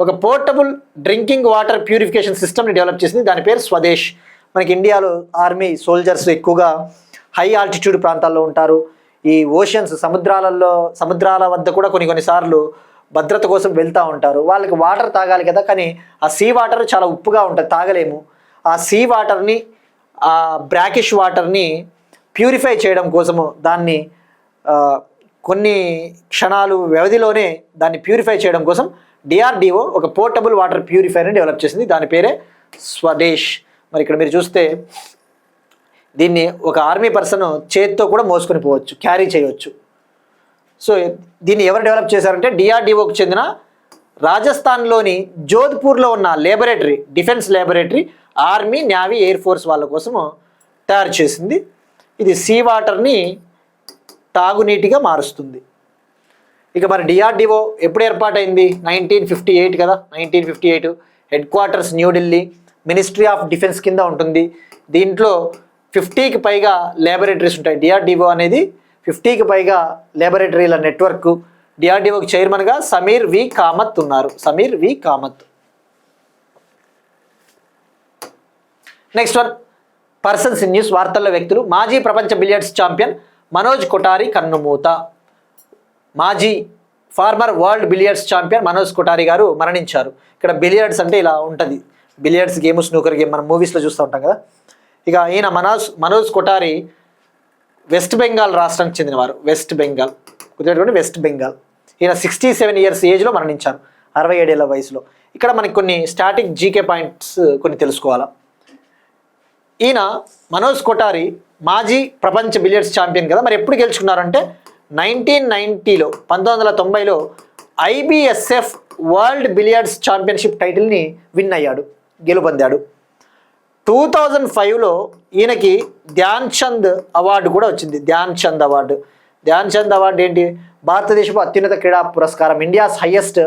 ఒక పోర్టబుల్ డ్రింకింగ్ వాటర్ ప్యూరిఫికేషన్ సిస్టమ్ని డెవలప్ చేసింది. దాని పేరు స్వదేశ్. మనకి ఇండియాలో ఆర్మీ సోల్జర్స్ ఎక్కువగా హై ఆల్టిట్యూడ్ ప్రాంతాల్లో ఉంటారు. ఈ ఓషన్స్ సముద్రాల వద్ద కూడా కొన్నిసార్లు భద్రత కోసం వెళ్తూ ఉంటారు. వాళ్ళకి వాటర్ తాగాలి కదా, కానీ ఆ సీ వాటర్ చాలా ఉప్పుగా ఉంటుంది, తాగలేము. ఆ సీ వాటర్ని, ఆ బ్రాకిష్ వాటర్ని ప్యూరిఫై చేయడం కోసము దాన్ని కొన్ని క్షణాలు వ్యవధిలోనే దాన్ని ప్యూరిఫై చేయడం కోసం డిఆర్డిఓ ఒక పోర్టబుల్ వాటర్ ప్యూరిఫైర్ని డెవలప్ చేసింది. దాని పేరే స్వదేశ్. మరి ఇక్కడ మీరు చూస్తే దీన్ని ఒక ఆర్మీ పర్సన్ చేతితో కూడా మోసుకొని పోవచ్చు, క్యారీ చేయవచ్చు. సో దీన్ని ఎవరు డెవలప్ చేశారంటే డిఆర్డిఓకి చెందిన రాజస్థాన్లోని జోధ్పూర్లో ఉన్న laboratory, defence laboratory, army, navy, air force వాళ్ళ కోసము తయారు చేసింది. ఇది సీ వాటర్ని తాగునీటిగా మారుస్తుంది. ఇక మరి డిఆర్డిఓ ఎప్పుడు ఏర్పాటైంది? 1958 కదా. 1958 head quarters New Delhi, ministry of defence కింద ఉంటుంది. దీంట్లో 50కి పైగా ల్యాబొరేటరీస్ ఉంటాయి. డిఆర్డిఓ అనేది 50కి పైగా ల్యాబొరేటరీల నెట్వర్క్. డిఆర్డిఓకి చైర్మన్గా సమీర్ వి కామత్ ఉన్నారు. Sameer V Kamath. Next one, persons in news, వార్తల్లో వ్యక్తులు. మాజీ ప్రపంచ బిలియర్డ్స్ ఛాంపియన్ మనోజ్ కొఠారి కన్నుమూత. Former world billiards champion Manoj Kothari గారు మరణించారు. ఇక్కడ బిలియర్డ్స్ అంటే ఇలా ఉంటుంది, బిలియర్డ్స్ గేమ్, స్నూకర్ గేమ్ మనం మూవీస్లో చూస్తూ ఉంటాం కదా. ఇక ఈయన మనోజ్ కొఠారి వెస్ట్ బెంగాల్ రాష్ట్రానికి చెందినవారు. వెస్ట్ బెంగాల్. ఈయన 67 ఇయర్స్ ఏజ్లో మరణించారు, 67 ఏళ్ల వయసులో. ఇక్కడ మనకి కొన్ని స్టాటిక్ జీకే పాయింట్స్ కొన్ని తెలుసుకోవాలా. ఈయన మనోజ్ కొఠారి మాజీ ప్రపంచ బిలియర్డ్స్ ఛాంపియన్ కదా. మరి ఎప్పుడు గెలుచుకున్నారంటే 1990లో, 1990లో IBSF వరల్డ్ బిలియర్డ్స్ ఛాంపియన్షిప్ టైటిల్ని విన్ అయ్యాడు, గెలుపొందాడు. 2005లో ఈయనకి ధ్యాన్ చంద్ అవార్డు కూడా వచ్చింది. ధ్యాన్ చంద్ అవార్డు ఏంటి? భారతదేశపు అత్యున్నత క్రీడా పురస్కారం, India's highest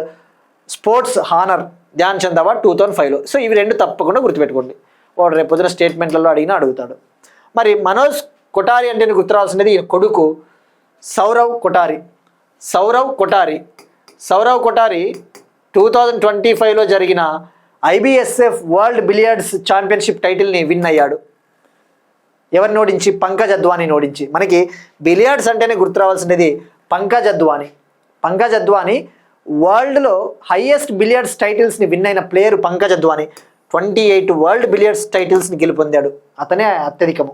sports honour, Dhyan Chand award 2005లో. సో ఇవి రెండు తప్పకుండా గుర్తుపెట్టుకోండి, వాడు రేపు పొద్దున స్టేట్మెంట్లలో అడుగుతాడు. మరి మనోజ్ కొఠారి అంటే గుర్తు రావాల్సినది ఈయన కొడుకు సౌరవ్ కొఠారి 2025లో జరిగిన IBSF వరల్డ్ బిలియర్డ్స్ ఛాంపియన్షిప్ టైటిల్ని విన్ అయ్యాడు. ఎవరిని ఓడించి? పంకజ్ అద్వానీని ఓడించి. మనకి బిలియర్డ్స్ అంటేనే గుర్తు రావాల్సినది పంకజ్ అద్వానీ. వరల్డ్లో హైయెస్ట్ బిలియర్డ్స్ టైటిల్స్ని విన్ అయిన player Pankaj Advani. 28 world billiards టైటిల్స్ని గెలుపొందాడు, అతనే అత్యధికము.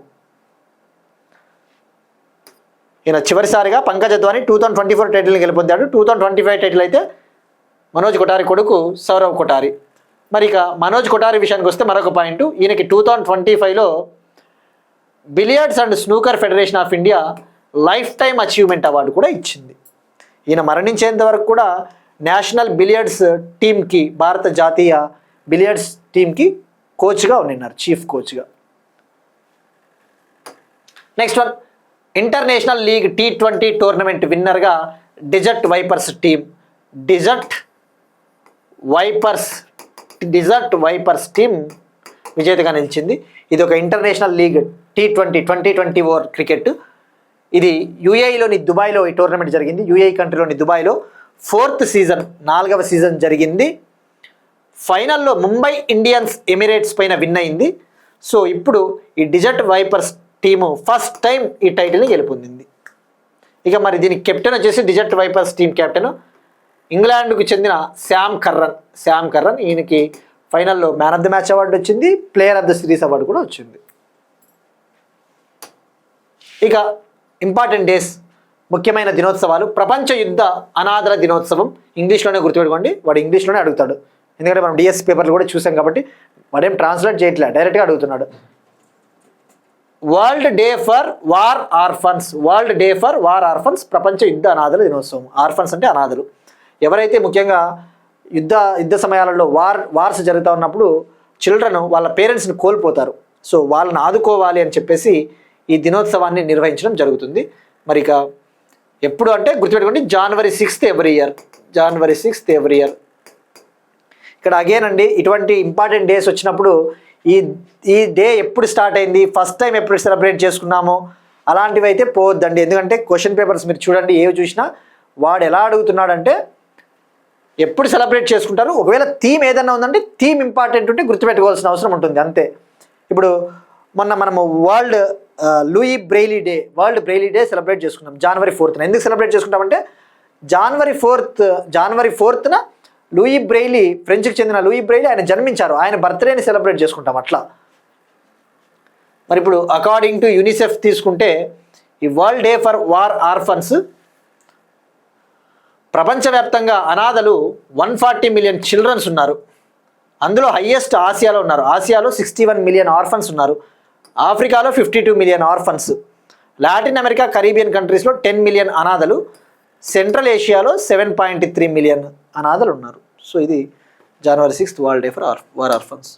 ఈయన చివరిసారిగా పంకజ్ అద్వానీ 2024 టైటిల్ని గెలుపొందాడు. 2025 టైటిల్ అయితే మనోజ్ కొఠారి కొడుకు సౌరవ్ కొఠారి. మరి ఇక మనోజ్ కొఠారి విషయానికి వస్తే మరొక పాయింట్, ఈయనకి 2025లో billiards and snooker federation of India life time achievement award కూడా ఇచ్చింది. ఈయన మరణించేంత వరకు కూడా నేషనల్ బిలియర్డ్స్ టీమ్కి, భారత జాతీయ బిలియర్డ్స్ టీమ్కి కోచ్గా ఉన్నారు, చీఫ్ కోచ్గా. Next one, international league T20 tournament విన్నర్గా డిజర్ట్ వైపర్స్ టీం విజేతగా నిలిచింది. ఇది ఒక international league T20 2020 over cricket. ఇది యుఏఈలోని దుబాయ్లో ఈ టోర్నమెంట్ జరిగింది. యుఏఈ కంట్రీలోని దుబాయ్లో 4వ సీజన్ జరిగింది. ఫైనల్లో ముంబై ఇండియన్స్ ఎమిరేట్స్ పైన విన్ అయింది. సో ఇప్పుడు ఈ Desert Vipers team first time ఈ టైటిల్ని గెలుపొందింది. ఇక మరి దీనికి కెప్టెన్ వచ్చేసి డిజర్ట్ వైపర్స్ టీం కెప్టెన్ ఇంగ్లాండ్కు చెందిన శామ్ కర్రన్. ఈయనకి ఫైనల్లో man of the match award వచ్చింది, player of the series award కూడా వచ్చింది. ఇక ఇంపార్టెంట్ డేస్, ముఖ్యమైన దినోత్సవాలు. ప్రపంచ యుద్ధ అనాథల దినోత్సవం. ఇంగ్లీష్లోనే గుర్తుపెట్టుకోండి, వాడు ఇంగ్లీష్లోనే అడుగుతాడు, ఎందుకంటే మనం డిఎస్సి పేపర్లు కూడా చూసాం కాబట్టి వాడేం ట్రాన్స్లేట్ చేయట్లే, డైరెక్ట్గా అడుగుతున్నాడు. World day for war orphans, ప్రపంచ యుద్ధ అనాథల దినోత్సవం. ఆర్ఫన్స్ అంటే అనాథలు. ఎవరైతే ముఖ్యంగా యుద్ధ సమయాలలో వార్స్ జరుగుతూ ఉన్నప్పుడు చిల్డ్రన్ వాళ్ళ పేరెంట్స్ని కోల్పోతారు. సో వాళ్ళని ఆదుకోవాలి అని చెప్పేసి ఈ దినోత్సవాన్ని నిర్వహించడం జరుగుతుంది. మరి ఇక ఎప్పుడు అంటే గుర్తుపెట్టుకోండి, January 6th every year. January 6th every year. ఇక్కడ అగైన్ అండి, ఇటువంటి ఇంపార్టెంట్ డేస్ వచ్చినప్పుడు ఈ డే ఎప్పుడు స్టార్ట్ అయింది, ఫస్ట్ టైం ఎప్పుడు సెలబ్రేట్ చేసుకున్నాము అలాంటివి అయితే పోవద్దండి. ఎందుకంటే క్వశ్చన్ పేపర్స్ మీరు చూడండి, ఏవి చూసినా వాడు ఎలా అడుగుతున్నాడంటే ఎప్పుడు సెలబ్రేట్ చేసుకుంటారు, ఒకవేళ థీమ్ ఏదైనా ఉందంటే థీమ్ ఇంపార్టెంట్ ఉంటే గుర్తుపెట్టుకోవాల్సిన అవసరం ఉంటుంది అంతే. ఇప్పుడు మొన్న మనము లూయి బ్రెయిలీ డే సెలబ్రేట్ చేసుకున్నాం January 4th. ఎందుకు సెలబ్రేట్ చేసుకుంటామంటే January 4th లూయి బ్రెయిలీ, ఫ్రెంచ్కి చెందిన లూయి బ్రెయిలీ ఆయన జన్మించారు, ఆయన బర్త్డేని సెలబ్రేట్ చేసుకుంటాం అట్లా. మరి ఇప్పుడు అకార్డింగ్ టు యూనిసెఫ్ తీసుకుంటే ఈ world day for war orphans, ప్రపంచవ్యాప్తంగా అనాథలు 140 మిలియన్ చిల్డ్రన్స్ ఉన్నారు. అందులో హయ్యెస్ట్ ఆసియాలో ఉన్నారు. ఆసియాలో 61 మిలియన్ ఆర్ఫన్స్ ఉన్నారు. ఆఫ్రికాలో 52 million orphans. Latin America, Caribbean కంట్రీస్లో 10 మిలియన్ అనాథలు. సెంట్రల్ ఏషియాలో 7.3 మిలియన్ అనాథలు ఉన్నారు. సో ఇది January 6th world day for war orphans.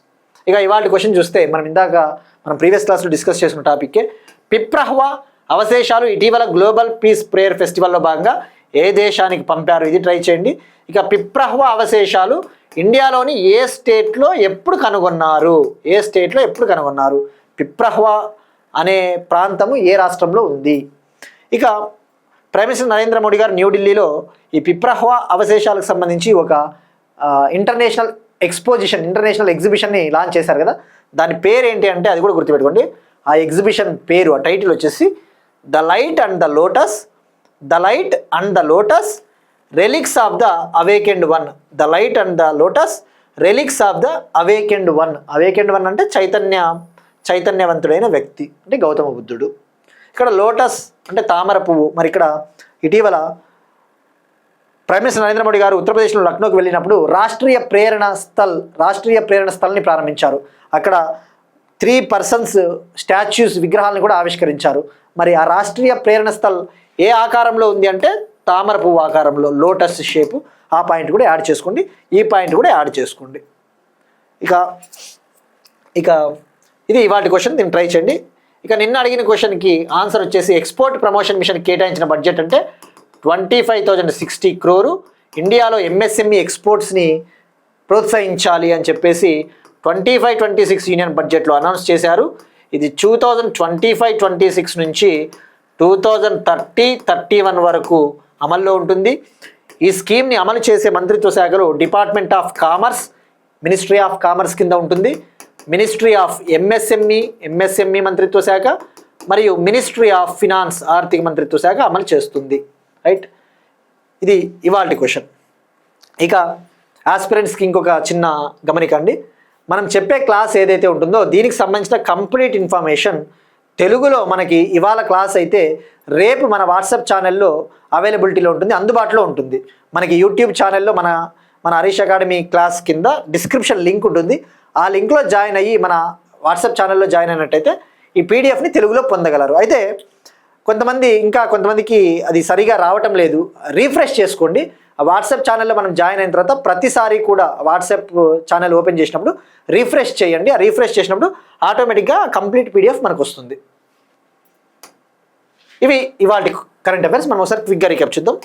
ఇక ఇవాళ క్వశ్చన్ చూస్తే మనం ప్రీవియస్ క్లాస్లో డిస్కస్ చేసుకున్న టాపిక్కే, పిప్రహ్వా అవశేషాలు ఇటీవల గ్లోబల్ పీస్ ప్రేయర్ ఫెస్టివల్లో భాగంగా ఏ దేశానికి పంపారు, ఇది ట్రై చేయండి. ఇక పిప్రహ్వా అవశేషాలు ఇండియాలోని ఏ స్టేట్లో ఎప్పుడు కనుగొన్నారు, పిప్రహ్వా అనే ప్రాంతము ఏ రాష్ట్రంలో ఉంది. ఇక ప్రైమ్ మినిస్టర్ నరేంద్ర మోడీ గారు న్యూఢిల్లీలో ఈ పిప్రహ్వా అవశేషాలకు సంబంధించి ఒక ఇంటర్నేషనల్ ఎగ్జిబిషన్ని లాంచ్ చేశారు కదా, దాని పేరు ఏంటి అంటే అది కూడా గుర్తుపెట్టుకోండి. ఆ ఎగ్జిబిషన్ పేరు, ఆ టైటిల్ వచ్చేసి the light and the lotus relics of the awakened one. The light and the lotus relics of the awakened one అంటే చైతన్యవంతుడైన వ్యక్తి అంటే గౌతమ బుద్ధుడు. ఇక్కడ లోటస్ అంటే తామర పువ్వు. మరి ఇక్కడ ఇటీవల ప్రైమ్ మినిస్టర్ నరేంద్ర మోడీ గారు ఉత్తరప్రదేశ్లో లక్నోకి వెళ్ళినప్పుడు రాష్ట్రీయ ప్రేరణ స్థల్ని ప్రారంభించారు. అక్కడ 3 persons స్టాచ్యూస్, విగ్రహాలను కూడా ఆవిష్కరించారు. మరి ఆ రాష్ట్రీయ ప్రేరణ స్థల్ ఏ ఆకారంలో ఉంది అంటే తామర పువ్వు ఆకారంలో, లోటస్ షేపు. ఆ పాయింట్ కూడా యాడ్ చేసుకోండి, ఈ పాయింట్ కూడా యాడ్ చేసుకోండి. ఇక ఇది ఇవాళ క్వశ్చన్, దీన్ని ట్రై చేయండి. ఇక నిన్న అడిగిన క్వశ్చన్కి ఆన్సర్ వచ్చేసి ఎక్స్పోర్ట్ ప్రమోషన్ మిషన్ కేటాయించిన బడ్జెట్ అంటే 25,060 crore. ఇండియాలో ఎంఎస్ఎంఈ ఎక్స్పోర్ట్స్ని ప్రోత్సహించాలి అని చెప్పేసి 25-26 యూనియన్ బడ్జెట్లో అనౌన్స్ చేశారు. ఇది 2025-26 నుంచి 2030-31 వరకు అమల్లో ఉంటుంది. ఈ స్కీమ్ని అమలు చేసే మంత్రిత్వ శాఖలో department of commerce, ministry of commerce కింద ఉంటుంది. మినిస్ట్రీ ఆఫ్ ఎంఎస్ఎంఈ మంత్రిత్వ శాఖ మరియు మినిస్ట్రీ ఆఫ్ ఫినాన్స్, ఆర్థిక మంత్రిత్వ శాఖ అమలు చేస్తుంది. రైట్, ఇది ఇవాళ క్వశ్చన్. ఇక ఆస్పిరెంట్స్కి ఇంకొక చిన్న గమనిక అండి, మనం చెప్పే క్లాస్ ఏదైతే ఉంటుందో దీనికి సంబంధించిన కంప్లీట్ ఇన్ఫర్మేషన్ తెలుగులో మనకి ఇవాళ క్లాస్ అయితే రేపు మన వాట్సాప్ ఛానల్లో అవైలబిలిటీలో ఉంటుంది, అందుబాటులో ఉంటుంది. మనకి యూట్యూబ్ ఛానల్లో మన హరీష్ అకాడమీ క్లాస్ కింద డిస్క్రిప్షన్ లింక్ ఉంటుంది. ఆ లింక్లో జాయిన్ అయ్యి మన వాట్సాప్ ఛానల్లో జాయిన్ అయినట్టయితే ఈ పీడిఎఫ్ని తెలుగులో పొందగలరు. అయితే కొంతమందికి అది సరిగా రావటం లేదు, రీఫ్రెష్ చేసుకోండి. ఆ వాట్సాప్ ఛానల్లో మనం జాయిన్ అయిన తర్వాత ప్రతిసారి కూడా వాట్సాప్ ఛానల్ ఓపెన్ చేసినప్పుడు రీఫ్రెష్ చేయండి. ఆ రీఫ్రెష్ చేసినప్పుడు ఆటోమేటిక్గా కంప్లీట్ పీడిఎఫ్ మనకు వస్తుంది. ఇవి ఇవాళ కరెంట్ అఫైర్స్. మనం ఒకసారి క్విక్గా రీక్యాప్ చూద్దాం.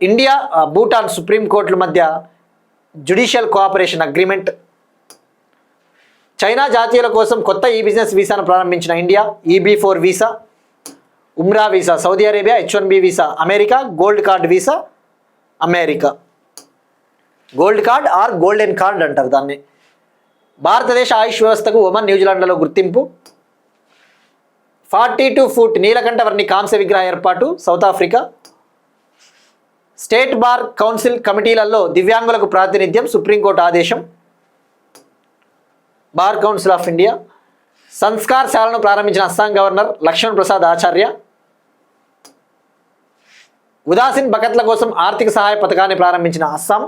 ఇండియా భూటాన్ సుప్రీంకోర్టుల మధ్య జ్యుడిషియల్ కోఆపరేషన్ అగ్రిమెంట్. చైనా జాతీయుల కోసం కొత్త బిజినెస్ వీసాను ప్రారంభించిన India. EB4 visa, Umrah visa Saudi Arabia, H1B visa America, gold card visa America. Gold card or golden card అంటారు దాన్ని. భారతదేశ ఆయుష్ వ్యవస్థకు ఒమన్, న్యూజిలాండ్లలో గుర్తింపు. 42 ఫూట్ నీలకంఠవర్ణి కాంస్య విగ్రహ ఏర్పాటు South Africa. State bar council కమిటీలలో దివ్యాంగులకు ప్రాతినిధ్యం సుప్రీంకోర్టు ఆదేశం. Bar council of India. సంస్కార్ శాలను ప్రారంభించిన అస్సాం గవర్నర్ లక్ష్మణ్ ప్రసాద్ ఆచార్య. ఉదాసీన్ బకత్ల కోసం ఆర్థిక సహాయ పథకాన్ని ప్రారంభించిన అస్సాం.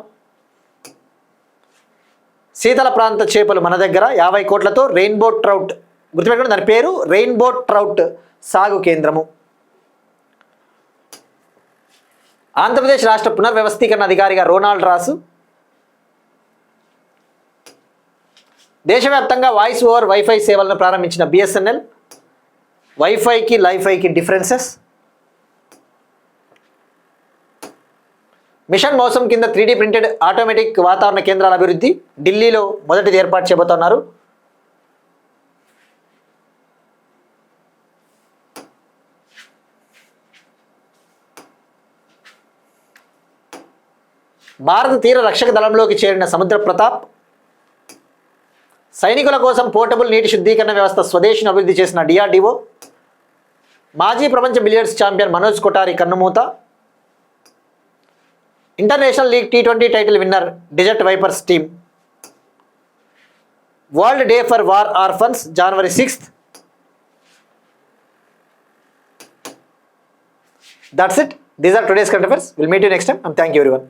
శీతల ప్రాంత చేపలు మన దగ్గర 50 కోట్లతో రెయిన్బో ట్రౌట్, గుర్తుపెట్టుకోండి దాని పేరు రెయిన్బో ట్రౌట్ సాగు కేంద్రము. ఆంధ్రప్రదేశ్ రాష్ట్ర పునర్వ్యవస్థీకరణ అధికారిగా రోనాల్డ్ రాసు. దేశవ్యాప్తంగా వాయిస్ ఓవర్ వైఫై సేవలను ప్రారంభించిన బిఎస్ఎన్ఎల్. వైఫైకి లైఫైకి డిఫరెన్సెస్. మిషన్ మౌసం కింద 3D ప్రింటెడ్ ఆటోమేటిక్ వాతావరణ కేంద్రాల అభివృద్ధి ఢిల్లీలో మొదటిది ఏర్పాటు చేయబోతున్నారు. భారత తీర రక్షక దళంలోకి చేరిన సముద్ర ప్రతాప్. సైనికుల కోసం పోర్టబుల్ నీటి శుద్ధీకరణ వ్యవస్థ స్వదేశీని అభివృద్ధి చేసిన డిఆర్డిఓ. మాజీ ప్రపంచ బిలియర్డ్స్ ఛాంపియన్ మనోజ్ కొఠారి కన్నుమూత. International league T20 title winner Desert Vipers team. World day for war orphans January 6th. That's it. These are today's current affairs. We'll meet you next time and thank you everyone.